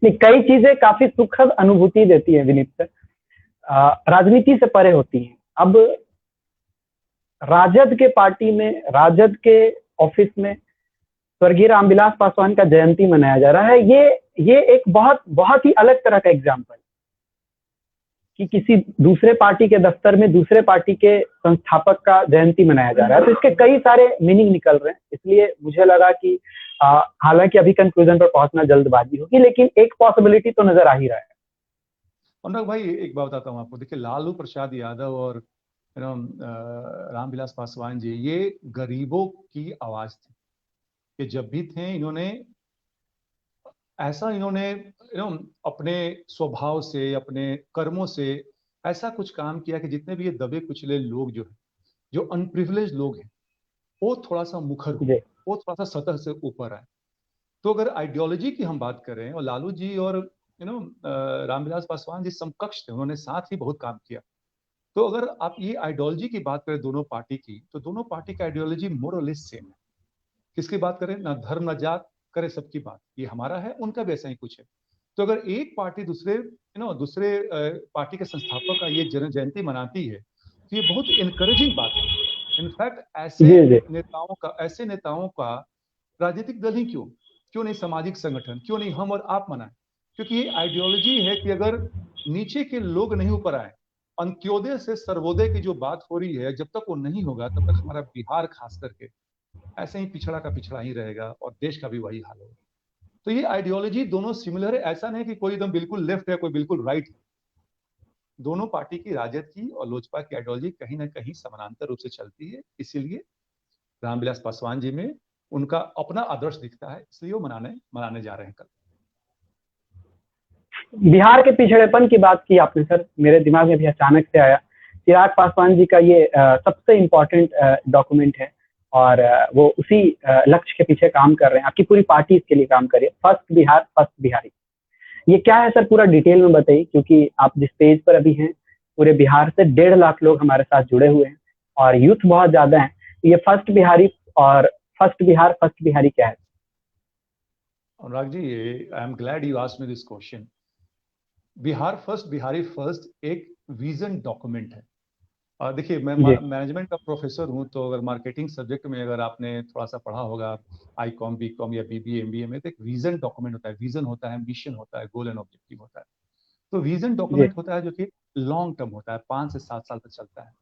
नहीं, कई चीजें काफी सुखद अनुभूति देती है विनीत सर, राजनीति से परे होती हैं। अब राजद के पार्टी में, राजद के ऑफिस में स्वर्गीय रामविलास पासवान का जयंती मनाया जा रहा है। ये एक बहुत ही अलग तरह का एग्जाम्पल कि किसी दूसरे पार्टी के दफ्तर में दूसरे पार्टी के संस्थापक का जयंती मनाया जा रहा है। तो इसके कई सारे मीनिंग निकल रहे हैं, इसलिए मुझे लगा कि हालांकि अभी कंक्लूजन पर पहुंचना जल्दबाजी होगी, लेकिन एक पॉसिबिलिटी तो नजर आ ही रहा है। अनुराग भाई, एक बात बताता हूँ आपको। देखिए, लालू प्रसाद यादव और रामविलास पासवान जी, ये गरीबों की आवाज थी। कि जब भी थे इन्होंने अपने स्वभाव से, अपने कर्मों से ऐसा कुछ काम किया कि जितने भी ये दबे कुचले लोग जो है, जो अनप्रिविलेज लोग हैं, वो थोड़ा सा मुखर हो, वो थोड़ा सा सतह से ऊपर आए। तो अगर आइडियोलॉजी की हम बात करें, और लालू जी और रामविलास पासवान जी समकक्ष थे, उन्होंने साथ ही बहुत काम किया। तो अगर आप ये आइडियोलॉजी की बात करें दोनों पार्टी की, तो दोनों पार्टी की आइडियोलॉजी मोर और लेस सेम है। किसकी बात करें, ना धर्म ना जात, करे सबकी बात। ये हमारा है, उनका भी ऐसा ही कुछ है। तो अगर एक पार्टी दूसरे पार्टी के संस्थापक का ये जयंती मनाती है तो ये बहुत इनकरेजिंग बात है। इनफैक्ट ऐसे नेताओं का राजनीतिक दल ही क्यों नहीं सामाजिक संगठन, क्यों नहीं हम और आप मनाएं? क्योंकि ये आइडियोलॉजी है कि अगर नीचे के लोग नहीं ऊपर आए, अंत्योदय से सर्वोदय की जो बात हो रही है, जब तक वो नहीं होगा तब तक हमारा बिहार खास करके ऐसे ही पिछड़ा का पिछड़ा ही रहेगा और देश का भी वही हाल होगा। तो ये आइडियोलॉजी दोनों सिमिलर है। ऐसा नहीं कि कोई एकदम बिल्कुल लेफ्ट है, कोई बिल्कुल राइट है। दोनों पार्टी की, राजद की और लोजपा की आइडियोलॉजी कहीं ना कहीं समानांतर रूप से चलती है। इसीलिए रामविलास पासवान जी में उनका अपना आदर्श दिखता है, इसलिए वो मनाने जा रहे हैं कल। बिहार के पिछड़ेपन की बात की आपने सर, मेरे दिमाग में भी अचानक से आया। चिराग पासवान जी का ये सबसे इम्पोर्टेंट डॉक्यूमेंट है और वो उसी लक्ष्य के पीछे काम कर रहे हैं। आपकी पूरी पार्टी इसके लिए काम कर रही है, फर्स्ट बिहार फर्स्ट बिहारी। ये क्या है सर, पूरा डिटेल में बताइए, क्योंकि आप जिस पेज पर अभी हैं, पूरे बिहार से 1.5 लाख लोग हमारे साथ जुड़े हुए हैं और यूथ बहुत ज्यादा है। ये फर्स्ट बिहारी और फर्स्ट बिहार फर्स्ट बिहारी क्या है? Anurag ji, I am glad you asked me this question. Bihar first Bihari first एक विजन डॉक्यूमेंट है। देखिए, मैं मैनेजमेंट का प्रोफेसर हूं, तो अगर मार्केटिंग सब्जेक्ट में अगर आपने थोड़ा सा पढ़ा होगा, आईकॉम, बीकॉम या बीबीए, एमबीए में, तो एक विजन डॉक्यूमेंट होता है। विजन होता है, मिशन होता है, गोल एंड ऑब्जेक्टिव होता है। तो विजन डॉक्यूमेंट होता है जो कि लॉन्ग टर्म होता है, 5 से 7 साल तक चलता है।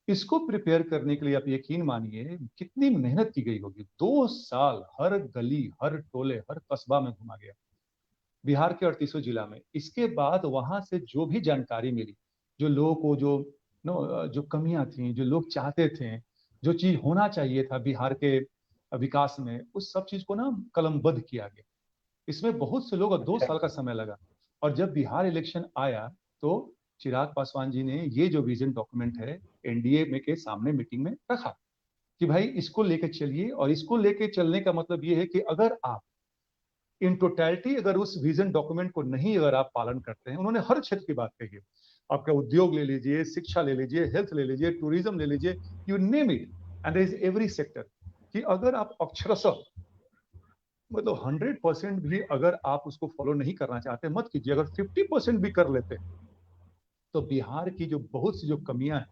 इसको प्रिपेयर करने के लिए आप यकीन मानिए कितनी मेहनत की गई होगी। 2 साल हर गली, हर टोले, हर कस्बा में घुमा गया बिहार के 38 जिला में। इसके बाद वहां से जो भी जानकारी मिली, जो लोगों को जो कमियां थी, जो लोग चाहते थे, जो चीज होना चाहिए था बिहार के विकास में, उस सब चीज को ना कलमबद्ध किया गया। इसमें बहुत से लोग 2 साल का समय लगा, और जब बिहार इलेक्शन आया तो चिराग पासवान जी ने ये जो विजन डॉक्यूमेंट है एनडीए में के सामने मीटिंग में रखा कि भाई इसको लेके चलिए, और इसको लेके चलने का मतलब ये है कि अगर आप इन टोटलिटी अगर उस विजन डॉक्यूमेंट को नहीं अगर आप पालन करते हैं, उन्होंने हर क्षेत्र की बात कही है, आपका उद्योग ले लीजिए, शिक्षा ले लीजिए, हेल्थ ले लीजिए, टूरिज्म ले लीजिए, you name it, and there is every sector, कि अगर आप अक्षरशः मतलब 100% भी अगर आप उसको फॉलो नहीं करना चाहते मत कीजिए, अगर 50% भी कर लेते तो बिहार की जो बहुत सी जो कमियां हैं,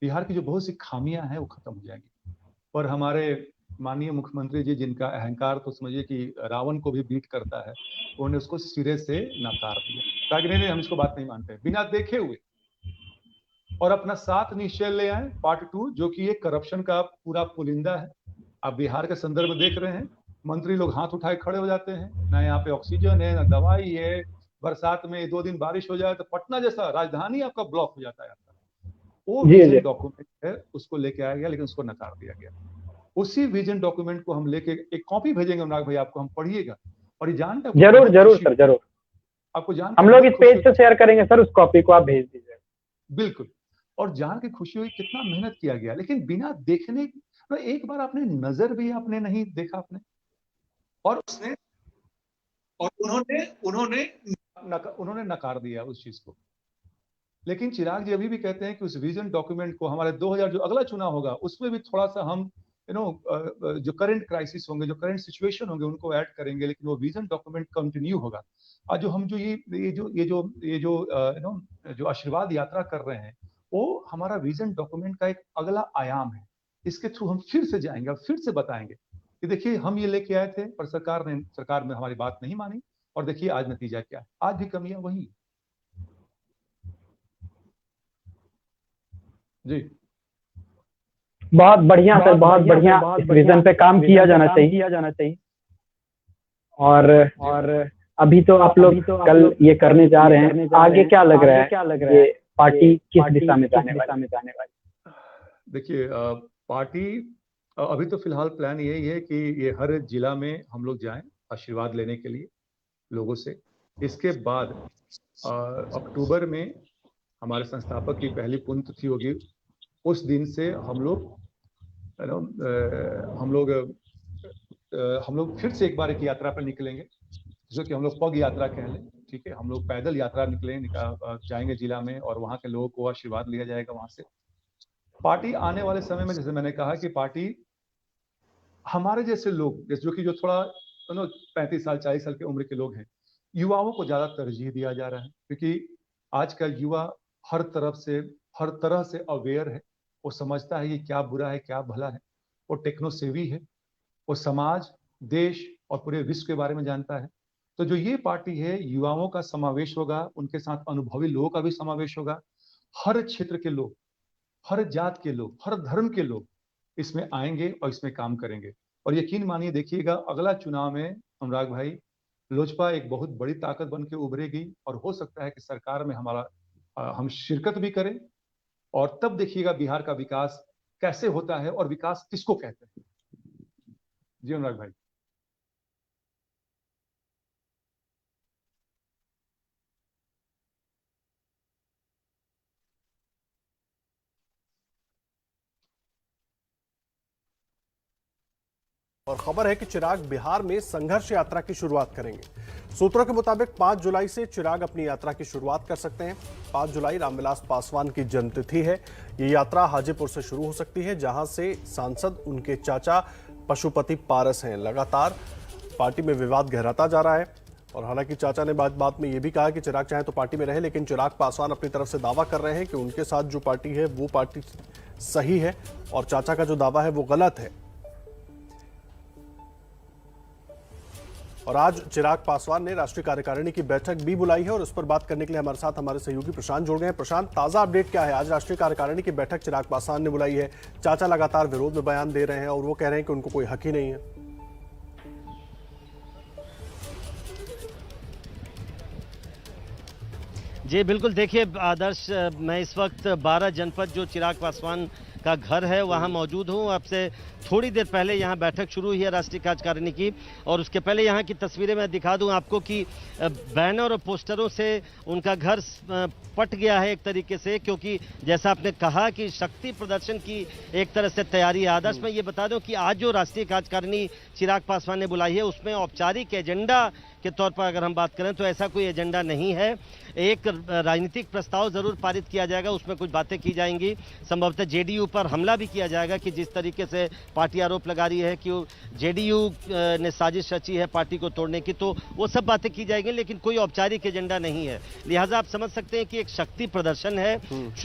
बिहार की जो बहुत सी खामियां हैं वो खत्म हो जाएंगी। और हमारे माननीय मुख्यमंत्री जी, जिनका अहंकार तो समझिए कि रावण को भी बीट करता है, उन्होंने उसको सिरे से नकार दिया, ताकि नहीं हम इसको बात नहीं मानते बिना देखे हुए, और अपना 7 निश्चय ले आए पार्ट 2, जो कि ये करप्शन का पूरा पुलिंदा है। आप बिहार के संदर्भ में देख रहे हैं, मंत्री लोग हाथ उठाए खड़े हो जाते हैं, ना यहाँ पे ऑक्सीजन है, ना दवाई है, बरसात में 2 दिन बारिश हो जाए तो पटना जैसा राजधानी आपका ब्लॉक हो जाता है। वो विजन डॉक्यूमेंट है, उसको लेके आया गया, लेकिन उसको नकार दिया गया। उसी विजन डॉक्यूमेंट को हम लेके एक कॉपी भेजेंगे अनुराग भाई आपको, हम पढ़िएगा, और ये जानकर जरूर जरूर सर, जरूर आपको जान, हम लोग इस पेज पे शेयर करेंगे सर, उस कॉपी को आप भेज दीजिए। बिल्कुल, और जान के खुशी हुई कितना मेहनत किया गया, लेकिन बिना देखने, एक बार आपने नजर भी आपने नहीं देखा आपने, और उसने और उन्होंने नकार दिया उस चीज को। लेकिन चिराग जी अभी भी कहते हैं कि उस विजन डॉक्यूमेंट को हमारे 2000 जो अगला चुनाव होगा उसमें भी थोड़ा सा हम जो करंट क्राइसिस होंगे, जो करंट सिचुएशन होंगे, उनको ऐड करेंगे, लेकिन वो विजन डॉक्यूमेंट कंटिन्यू होगा। और जो हम जो जो आशीर्वाद यात्रा कर रहे हैं, वो हमारा विजन डॉक्यूमेंट का एक अगला आयाम है। इसके थ्रू हम फिर से जाएंगे और फिर से बताएंगे कि देखिए हम ये लेके आए थे, पर सरकार में हमारी बात नहीं मानी, और देखिए आज नतीजा क्या है, आज भी कमियां वही। जी बहुत बढ़िया सर, बहुत बढ़िया। इस विजन पे काम किया जाना चाहिए। और अभी तो आप लोग कल ये करने जा रहे हैं, आगे क्या लग रहा है, ये पार्टी किस दिशा में जाने वाली? देखिए पार्टी अभी तो फिलहाल प्लान यही है कि ये हर जिला में हम लोग जाएं आशीर्वाद लेने के लिए लोगों से। इसके बाद अक्टूबर में हमारे संस्थापक की पहली पुण्यतिथि होगी, उस दिन से हम लोग फिर से एक बार एक यात्रा पर निकलेंगे, जो कि हम लोग पग यात्रा कह लें, ठीक है। हम लोग पैदल यात्रा जाएंगे जिला में, और वहाँ के लोगों को आशीर्वाद लिया जाएगा वहां से। पार्टी आने वाले समय में, जैसे मैंने कहा कि पार्टी हमारे जैसे लोग, जो थोड़ा 35 साल 40 साल की उम्र के लोग हैं, युवाओं को ज्यादा तरजीह दिया जा रहा है, क्योंकि आज का युवा हर तरह से अवेयर है। वो समझता है कि क्या बुरा है क्या भला है, वो टेक्नो सेवी है, वो समाज, देश और पूरे विश्व के बारे में जानता है। तो जो ये पार्टी है, युवाओं का समावेश होगा, उनके साथ अनुभवी लोगों का भी समावेश होगा। हर क्षेत्र के लोग, हर जात के लोग, हर धर्म के लोग इसमें आएंगे और इसमें काम करेंगे। और यकीन मानिए, देखिएगा अगला चुनाव में अनुराग भाई, लोजपा एक बहुत बड़ी ताकत बन के उभरेगी, और हो सकता है कि सरकार में हम शिरकत भी करें। और तब देखिएगा बिहार का विकास कैसे होता है और विकास किसको कहते हैं। जी अनुराग भाई। और खबर है कि चिराग बिहार में संघर्ष यात्रा की शुरुआत करेंगे। सूत्रों के मुताबिक 5 जुलाई से चिराग अपनी यात्रा की शुरुआत कर सकते हैं। 5 जुलाई रामविलास पासवान की जन्मतिथि है। ये यात्रा हाजीपुर से शुरू हो सकती है, जहां से सांसद उनके चाचा पशुपति पारस हैं। लगातार पार्टी में विवाद गहराता जा रहा है, और हालांकि चाचा ने बात में ये भी कहा कि चिराग चाहे तो पार्टी में रहे, लेकिन चिराग पासवान अपनी तरफ से दावा कर रहे हैं कि उनके साथ जो पार्टी है वो पार्टी सही है, और चाचा का जो दावा है वो गलत है। और आज चिराग पासवान ने राष्ट्रीय कार्यकारिणी की बैठक भी बुलाई है, और इस पर बात करने के लिए हमारे साथ हमारे सहयोगी प्रशांत जुड़ गए हैं। प्रशांत, ताजा अपडेट क्या है? आज राष्ट्रीय कार्यकारिणी की बैठक चिराग पासवान ने बुलाई है, चाचा लगातार विरोध में बयान दे रहे हैं, और वो कह रहे हैं कि उनको कोई हक ही नहीं है। जी बिल्कुल, देखिए आदर्श, मैं इस वक्त 12 जनपद जो चिराग पासवान का घर है, वहां मौजूद हूं। आपसे थोड़ी देर पहले यहां बैठक शुरू हुई है राष्ट्रीय कार्यकारिणी की, और उसके पहले यहां की तस्वीरें मैं दिखा दूं आपको कि बैनर और पोस्टरों से उनका घर पट गया है एक तरीके से, क्योंकि जैसा आपने कहा कि शक्ति प्रदर्शन की एक तरह से तैयारी है। आदर्श मैं ये बता दूं कि आज जो राष्ट्रीय कार्यकारिणी चिराग पासवान ने बुलाई है उसमें औपचारिक एजेंडा के तौर पर अगर हम बात करें तो ऐसा कोई एजेंडा नहीं है। एक राजनीतिक प्रस्ताव जरूर पारित किया जाएगा, उसमें कुछ बातें की जाएंगी। संभवतः जेडीयू पर हमला भी किया जाएगा कि जिस तरीके से पार्टी आरोप लगा रही है कि जेडीयू ने साजिश रची है पार्टी को तोड़ने की, तो वो सब बातें की जाएंगी, लेकिन कोई औपचारिक एजेंडा नहीं है। लिहाजा आप समझ सकते हैं कि एक शक्ति प्रदर्शन है।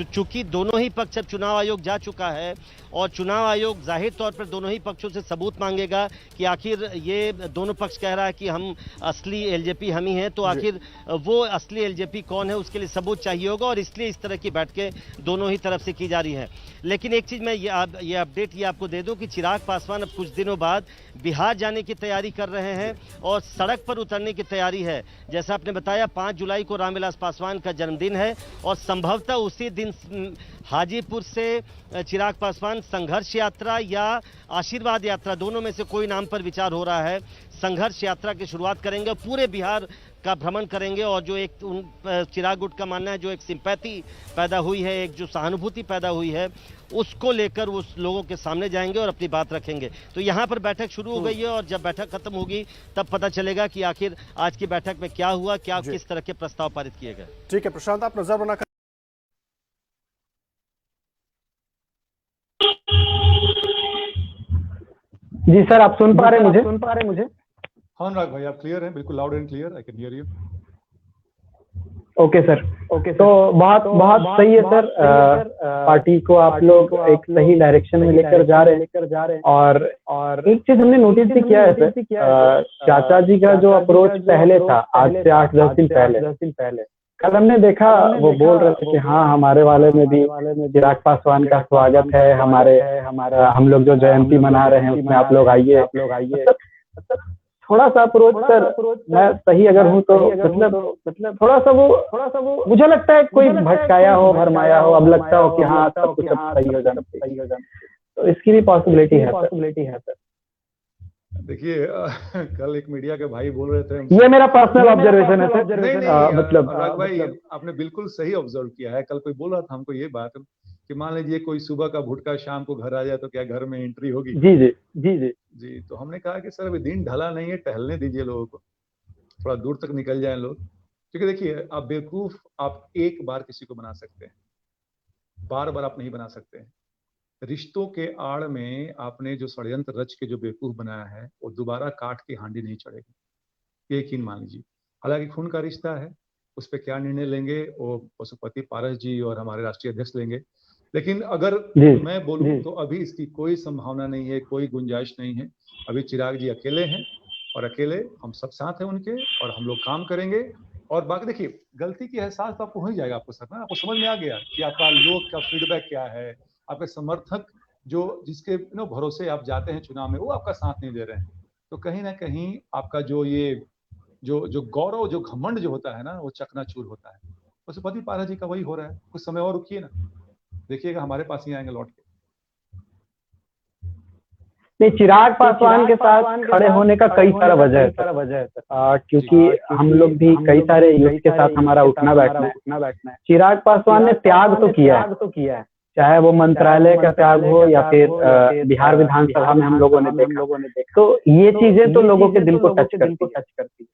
चूंकि दोनों ही पक्ष, अब चुनाव आयोग जा चुका है और चुनाव आयोग जाहिर तौर पर दोनों ही पक्षों से सबूत मांगेगा कि आखिर ये दोनों पक्ष कह रहा है कि हम असली एलजेपी हम ही हैं, तो आखिर वो असली एलजेपी कौन है उसके लिए सबूत चाहिए होगा, और इसलिए इस तरह की बैठकें दोनों ही तरफ से की जा रही हैं। लेकिन एक चीज मैं ये अपडेट ये आपको दे दूं कि चिराग पासवान अब कुछ दिनों बाद बिहार जाने की तैयारी कर रहे हैं और सड़क पर उतरने की तैयारी है। जैसा आपने बताया 5 जुलाई को रामविलास पासवान का जन्मदिन है और संभवतः उसी दिन हाजीपुर से चिराग पासवान संघर्ष यात्रा या आशीर्वाद यात्रा, दोनों में से कोई नाम पर विचार हो रहा है, संघर्ष यात्रा की शुरुआत करेंगे, पूरे बिहार का भ्रमण करेंगे। और जो एक चिराग गुट का मानना है, जो एक सिंपैथी पैदा हुई है, एक जो सहानुभूति पैदा हुई है, उसको लेकर उस लोगों के सामने जाएंगे और अपनी बात रखेंगे। तो यहाँ पर बैठक शुरू हो गई है और जब बैठक खत्म होगी तब पता चलेगा कि आखिर आज की बैठक में क्या हुआ, क्या किस तरह के प्रस्ताव पारित किए गए। ठीक है प्रशांत, आप नजर बनाकर। जी सर, आप सुन पा रहे मुझे? हाँ अनुराग भाई, आप क्लियर हैं? बिल्कुल loud and clear, I can hear you. Okay sir, तो बहुत सही है सर। पार्टी को आप लोग एक सही डायरेक्शन में लेकर जा रहे हैं। और एक चीज हमने नोटिस भी किया है सर, चाचा जी का जो अप्रोच पहले था, आज से 8-10 दिन पहले, कल हमने देखा वो बोल रहे थे कि हाँ हमारे वाले में भी चिराग पासवान का स्वागत है, हम लोग जो जयंती मना रहे हैं उसमें आप लोग आइए। थोड़ा सा अप्रोच सर, मैं सही अगर हूँ तो मतलब थोड़ा सा वो मुझे लगता है कोई भटकाया हो, भरमाया हो, अब लगता हो कि हाँ सब कुछ अब सही हो जाना, तो इसकी भी पॉसिबिलिटी है सर। देखिए कल एक मीडिया के भाई बोल रहे थे, ये मेरा पर्सनल ऑब्जर्वेशन है सर। नहीं, मतलब भाई आपने बिल्कुल सही ऑब्जर्व किया है। कल कोई बोल रहा था हमको ये बात कि मान लीजिए कोई सुबह का भुटका शाम को घर आ जाए तो क्या घर में एंट्री होगी? जी। तो हमने कहा कि सर अभी दिन ढला नहीं है, टहलने दीजिए लोगों को, थोड़ा दूर तक निकल जाए लोग। क्योंकि देखिए आप बेवकूफ आप एक बार किसी को बना सकते हैं, बार बार आप नहीं बना सकते हैं। रिश्तों के आड़ में आपने जो षड्यंत्र रच के जो बेवकूफ बनाया है वो दोबारा काट के हांडी नहीं चढ़ेगी, यकीन मान लीजिए। हालांकि खून का रिश्ता है, उस पर क्या निर्णय लेंगे वो पशुपति पारस जी और हमारे राष्ट्रीय अध्यक्ष लेंगे। लेकिन अगर मैं बोलूं तो अभी इसकी कोई संभावना नहीं है, कोई गुंजाइश नहीं है। अभी चिराग जी अकेले हैं और अकेले हम सब साथ हैं उनके, और हम लोग काम करेंगे। और बाकी देखिए गलती की एहसास तो आपको हो ही जाएगा, आपको सर ना, आपको समझ में आ गया कि आपका लोग का फीडबैक क्या है, आपके समर्थक जो जिसके भरोसे आप जाते हैं चुनाव में वो आपका साथ नहीं दे रहे हैं, तो कहीं ना कहीं आपका जो ये जो गौरव, जो घमंड जो होता है ना, वो चकनाचूर होता है। पशुपति पारस जी का वही हो रहा है। कुछ समय और रुकिए ना, देखिएगा हमारे पास ही आएंगे लौट के। नहीं, चिराग पासवान के साथ खड़े होने का कई सारा वजह है सर, क्योंकि हम लोग भी कई सारे युद्ध के साथ हमारा उठना बैठना है। चिराग पासवान ने त्याग तो किया है, चाहे वो मंत्रालय का त्याग हो या फिर बिहार विधानसभा में हम लोगों ने देखा, तो ये चीजें तो लोगों के दिल को टच करती है।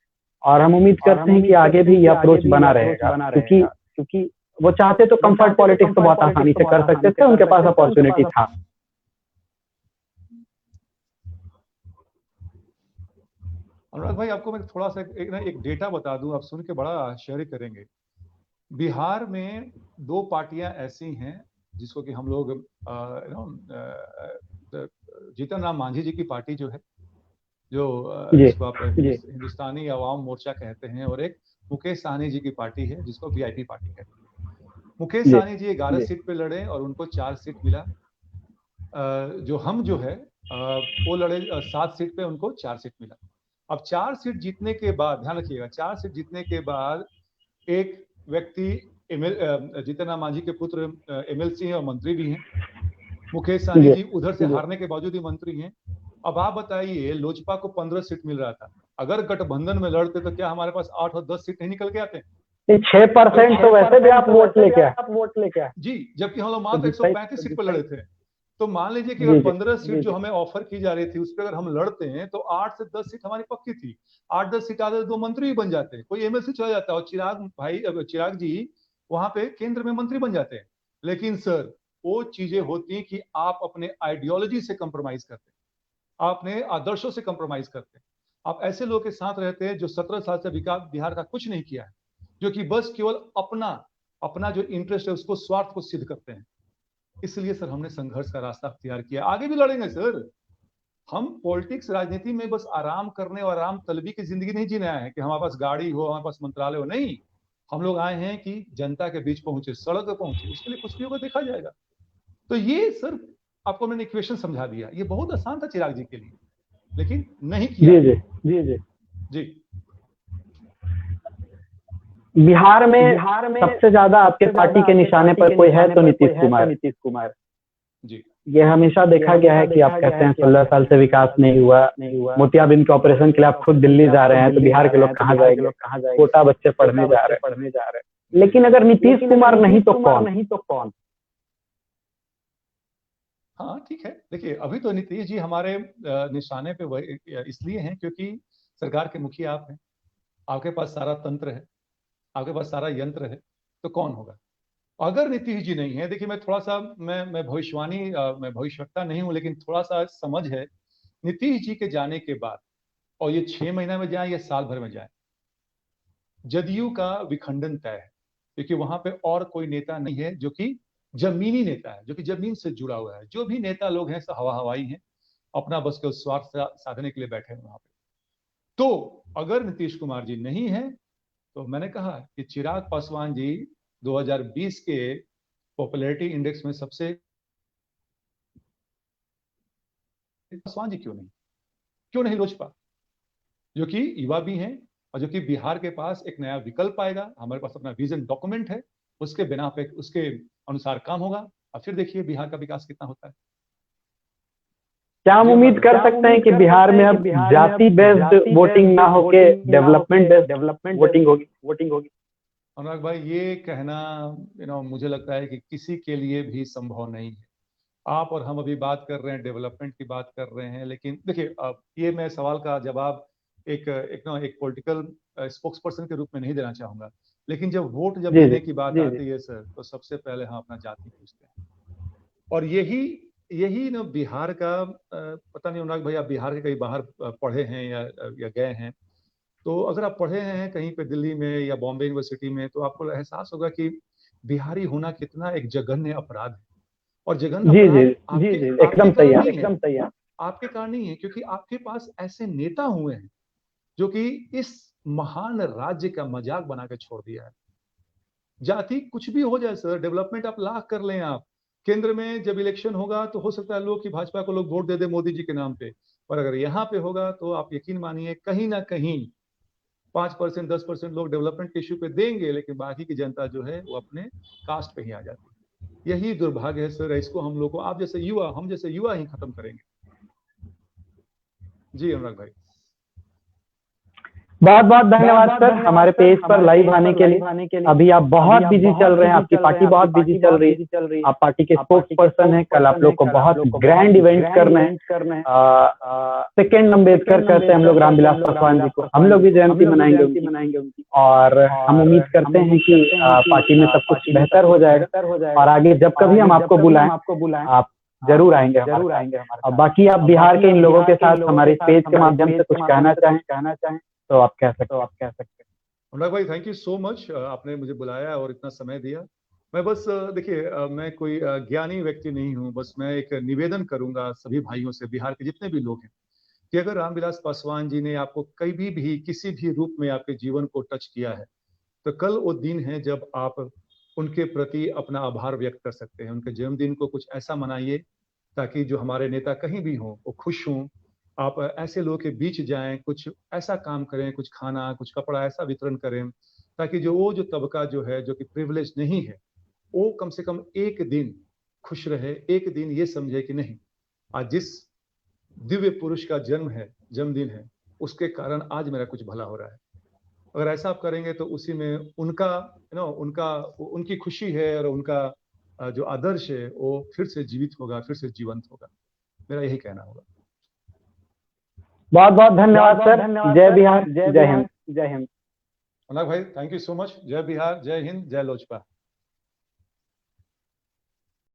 और हम उम्मीद करते हैं कि आगे भी ये अप्रोच बना रहेगा, क्योंकि वो चाहते तो कंफर्ट पॉलिटिक्स तो बहुत आसानी से कर सकते थे, उनके पास अपॉर्चुनिटी था। अनुराग भाई आपको मैं थोड़ा सा एक डेटा बता दूं, आप सुन के बड़ा आश्चर्य करेंगे। बिहार में 2 पार्टियां ऐसी हैं जिसको कि हम लोग जीतन राम मांझी जी की पार्टी जो है, जो जिसको आप हिंदुस्तानी अवाम मोर्चा कहते हैं, और एक मुकेश सहनी जी की पार्टी है जिसको वीआईपी पार्टी कहते हैं। मुकेश सहनी जी 11 सीट पे लड़े और उनको 4 सीट मिला। जो हम जो है वो लड़े 7 सीट पे, उनको 4 सीट मिला। अब 4 सीट जीतने के बाद, ध्यान रखिएगा, 4 सीट जीतने के बाद एक व्यक्ति जीतन राम मांझी के पुत्र एमएलसी हैं और मंत्री भी हैं। मुकेश सहनी जी। जी उधर से हारने के बावजूद ही मंत्री हैं। अब आप बताइए, लोजपा को 15 सीट मिल रहा था, अगर गठबंधन में लड़ते तो क्या हमारे पास 8 और 10 सीट नहीं निकल के आते? 6% तो वैसे भी आप वोट लेके आए जी, जबकि हम लोग मात्र तो 135 सीट पर लड़े थे। तो मान लीजिए कि जी, अगर जी, 15 सीट जो हमें ऑफर की जा रही थी उस पर अगर हम लड़ते हैं तो 8 से 10 सीट हमारी पक्की थी। 8-10 सीट आते तो 2 मंत्री भी बन जाते, कोई एमएलसी चला जाता और चिराग जी वहां पे केंद्र में मंत्री बन जाते हैं। लेकिन सर, वो चीजें होती हैं कि आप अपने आइडियोलॉजी से कंप्रोमाइज करते हैं, आप अपने आदर्शों से कंप्रोमाइज करते हैं। आप ऐसे लोगों के साथ रहते हैं जो 17 साल से विकास बिहार का कुछ नहीं किया है, जो कि बस केवल अपना अपना जो इंटरेस्ट है उसको, स्वार्थ को सिद्ध करते हैं। इसलिए सर हमने संघर्ष का रास्ता अख्तियार किया, आगे भी लड़ेंगे सर। हम पॉलिटिक्स राजनीति में बस आराम करने और आराम तलबी की जिंदगी नहीं जीने आए हैं कि हमारे पास गाड़ी हो, हमारे पास मंत्रालय हो, नहीं। हम लोग आए हैं कि जनता के बीच पहुंचे, सड़क पर पहुंचे, उसके लिए कुछ भी होगा देखा जाएगा। तो ये सर आपको मैंने इक्वेशन समझा दिया, ये बहुत आसान था चिराग जी के लिए, लेकिन नहीं किया। जी बिहार में सबसे ज्यादा आपके पार्टी के निशाने पर कोई है तो नीतीश कुमार जी ये हमेशा देखा गया है कि आप कहते हैं 16 साल से विकास नहीं हुआ, मोतियाबिंद के ऑपरेशन के लिए आप खुद दिल्ली जा रहे हैं, तो बिहार के लोग कहाँ जाएंगे, कोटा बच्चे पढ़ने जा रहे हैं। लेकिन अगर नीतीश कुमार नहीं तो कौन? हाँ ठीक है, देखिए अभी तो नीतीश जी हमारे निशाने पे इसलिए हैं क्योंकि सरकार के मुखिया आप हैं, आपके पास सारा तंत्र है, आपके पास सारा यंत्र है, तो कौन होगा? अगर नीतीश जी नहीं है, देखिए मैं थोड़ा सा मैं भविष्यवक्ता नहीं हूं, लेकिन थोड़ा सा समझ है। नीतीश जी के जाने के बाद, और ये 6 महीना में जाए या साल भर में जाए, जदयू का विखंडन तय है, क्योंकि वहां पे और कोई नेता नहीं है जो कि जमीनी नेता है, जो कि जमीन से जुड़ा हुआ है। जो भी नेता लोग हैं सब हवा हवाई हैं, अपना बस के स्वार्थ साधने के लिए बैठे हैं वहां पे। तो अगर नीतीश कुमार जी नहीं है, तो मैंने कहा कि चिराग पासवान जी 2020 के पॉपुलैरिटी इंडेक्स में सबसे, पासवान जी क्यों नहीं लोजपा, जो कि युवा भी हैं और जो कि बिहार के पास एक नया विकल्प आएगा। हमारे पास अपना विजन डॉक्यूमेंट है, उसके बिना पे उसके अनुसार काम होगा, और फिर देखिए बिहार का विकास कितना होता है। क्या हम उम्मीद कर सकते हैं कि बिहार में अब जाति बेस्ड वोटिंग ना होके डेवलपमेंट बेस्ड वोटिंग होगी? अनुराग भाई, ये कहना मुझे लगता है कि किसी के लिए भी संभव नहीं है। आप और हम अभी बात कर रहे हैं, डेवलपमेंट की बात कर रहे हैं, लेकिन देखिए ये मैं सवाल का जवाब एक पॉलिटिकल स्पोक्स पर्सन के रूप में नहीं देना चाहूंगा, लेकिन जब वोट देने की बात आती है सर, तो सबसे पहले हम अपना जाति पूछते हैं। और यही ना बिहार का पता नहीं अनुराग भाई, आप बिहार के कहीं बाहर पढ़े हैं या गए हैं, तो अगर आप पढ़े हैं कहीं पे दिल्ली में या बॉम्बे यूनिवर्सिटी में, तो आपको एहसास होगा कि बिहारी होना कितना एक जघन्य अपराध है। और जघन्य अपराध एकदम तैयार आपके कारण नहीं है, क्योंकि आपके पास ऐसे नेता हुए हैं जो कि इस महान राज्य का मजाक बना के छोड़ दिया है। जाति कुछ भी हो जाए सर, डेवलपमेंट आप लाख कर लें, आप केंद्र में जब इलेक्शन होगा तो हो सकता है लोग कि भाजपा को लोग वोट दे दे मोदी जी के नाम पे, पर अगर यहाँ पे होगा तो आप यकीन मानिए कहीं ना कहीं 5% 10% लोग डेवलपमेंट के इश्यू पे देंगे, लेकिन बाकी की जनता जो है वो अपने कास्ट पे ही आ जाती है। यही दुर्भाग्य है सर, इसको हम लोग को हम जैसे युवा ही खत्म करेंगे। जी अनुराग भाई, बहुत बहुत धन्यवाद सर हमारे पेज पर लाइव आने के लिए। अभी आप बहुत बिजी चल रहे हैं, आपकी पार्टी बहुत बिजी चल रही है, आप पार्टी के स्पोक्स पर्सन हैं। कल आप लोग को बहुत ग्रैंड इवेंट करना है। 2 अम्बेडकर कहते हैं हम लोग रामविलास पासवान जी को, हम लोग भी जयंती मनाएंगे उनकी, और हम उम्मीद करते हैं कि पार्टी में सब कुछ बेहतर हो जाएगा। और आगे जब कभी हम आपको बुलाएं आप जरूर आएंगे हमारे। और बाकी आप बिहार के इन लोगों के साथ हमारे पेज के माध्यम से कुछ कहना चाहें तो आप कह सकते हैं। अनुराग भाई, थैंक यू सो मच, आपने मुझे बुलाया और इतना समय दिया। मैं बस देखिए मैं कोई ज्ञानी व्यक्ति नहीं हूं, बस मैं एक निवेदन करूंगा सभी भाइयों से, बिहार के जितने भी लोग हैं, कि अगर रामविलास पासवान जी ने आपको कभी भी किसी भी रूप में आपके जीवन को टच किया है, तो कल वो दिन है जब आप उनके प्रति अपना आभार व्यक्त कर सकते हैं। उनके जन्मदिन को कुछ ऐसा मनाइए ताकि जो हमारे नेता कहीं भी हों वो खुश हों। आप ऐसे लोगों के बीच जाएं, कुछ ऐसा काम करें, कुछ खाना कुछ कपड़ा ऐसा वितरण करें ताकि जो तबका जो है, जो कि प्रिविलेज नहीं है, वो कम से कम एक दिन खुश रहे, एक दिन ये समझे कि नहीं, आज जिस दिव्य पुरुष का जन्मदिन है, उसके कारण आज मेरा कुछ भला हो रहा है। अगर ऐसा आप करेंगे तो उसी में उनकी खुशी है और उनका जो आदर्श है वो फिर से जीवित होगा, फिर से जीवंत होगा। मेरा यही कहना होगा। बहुत बहुत धन्यवाद सर। जय बिहार, जय हिंद। अनुराग भाई, थैंक यू सो मच। जय बिहार, जय हिंद, जय लोजपा।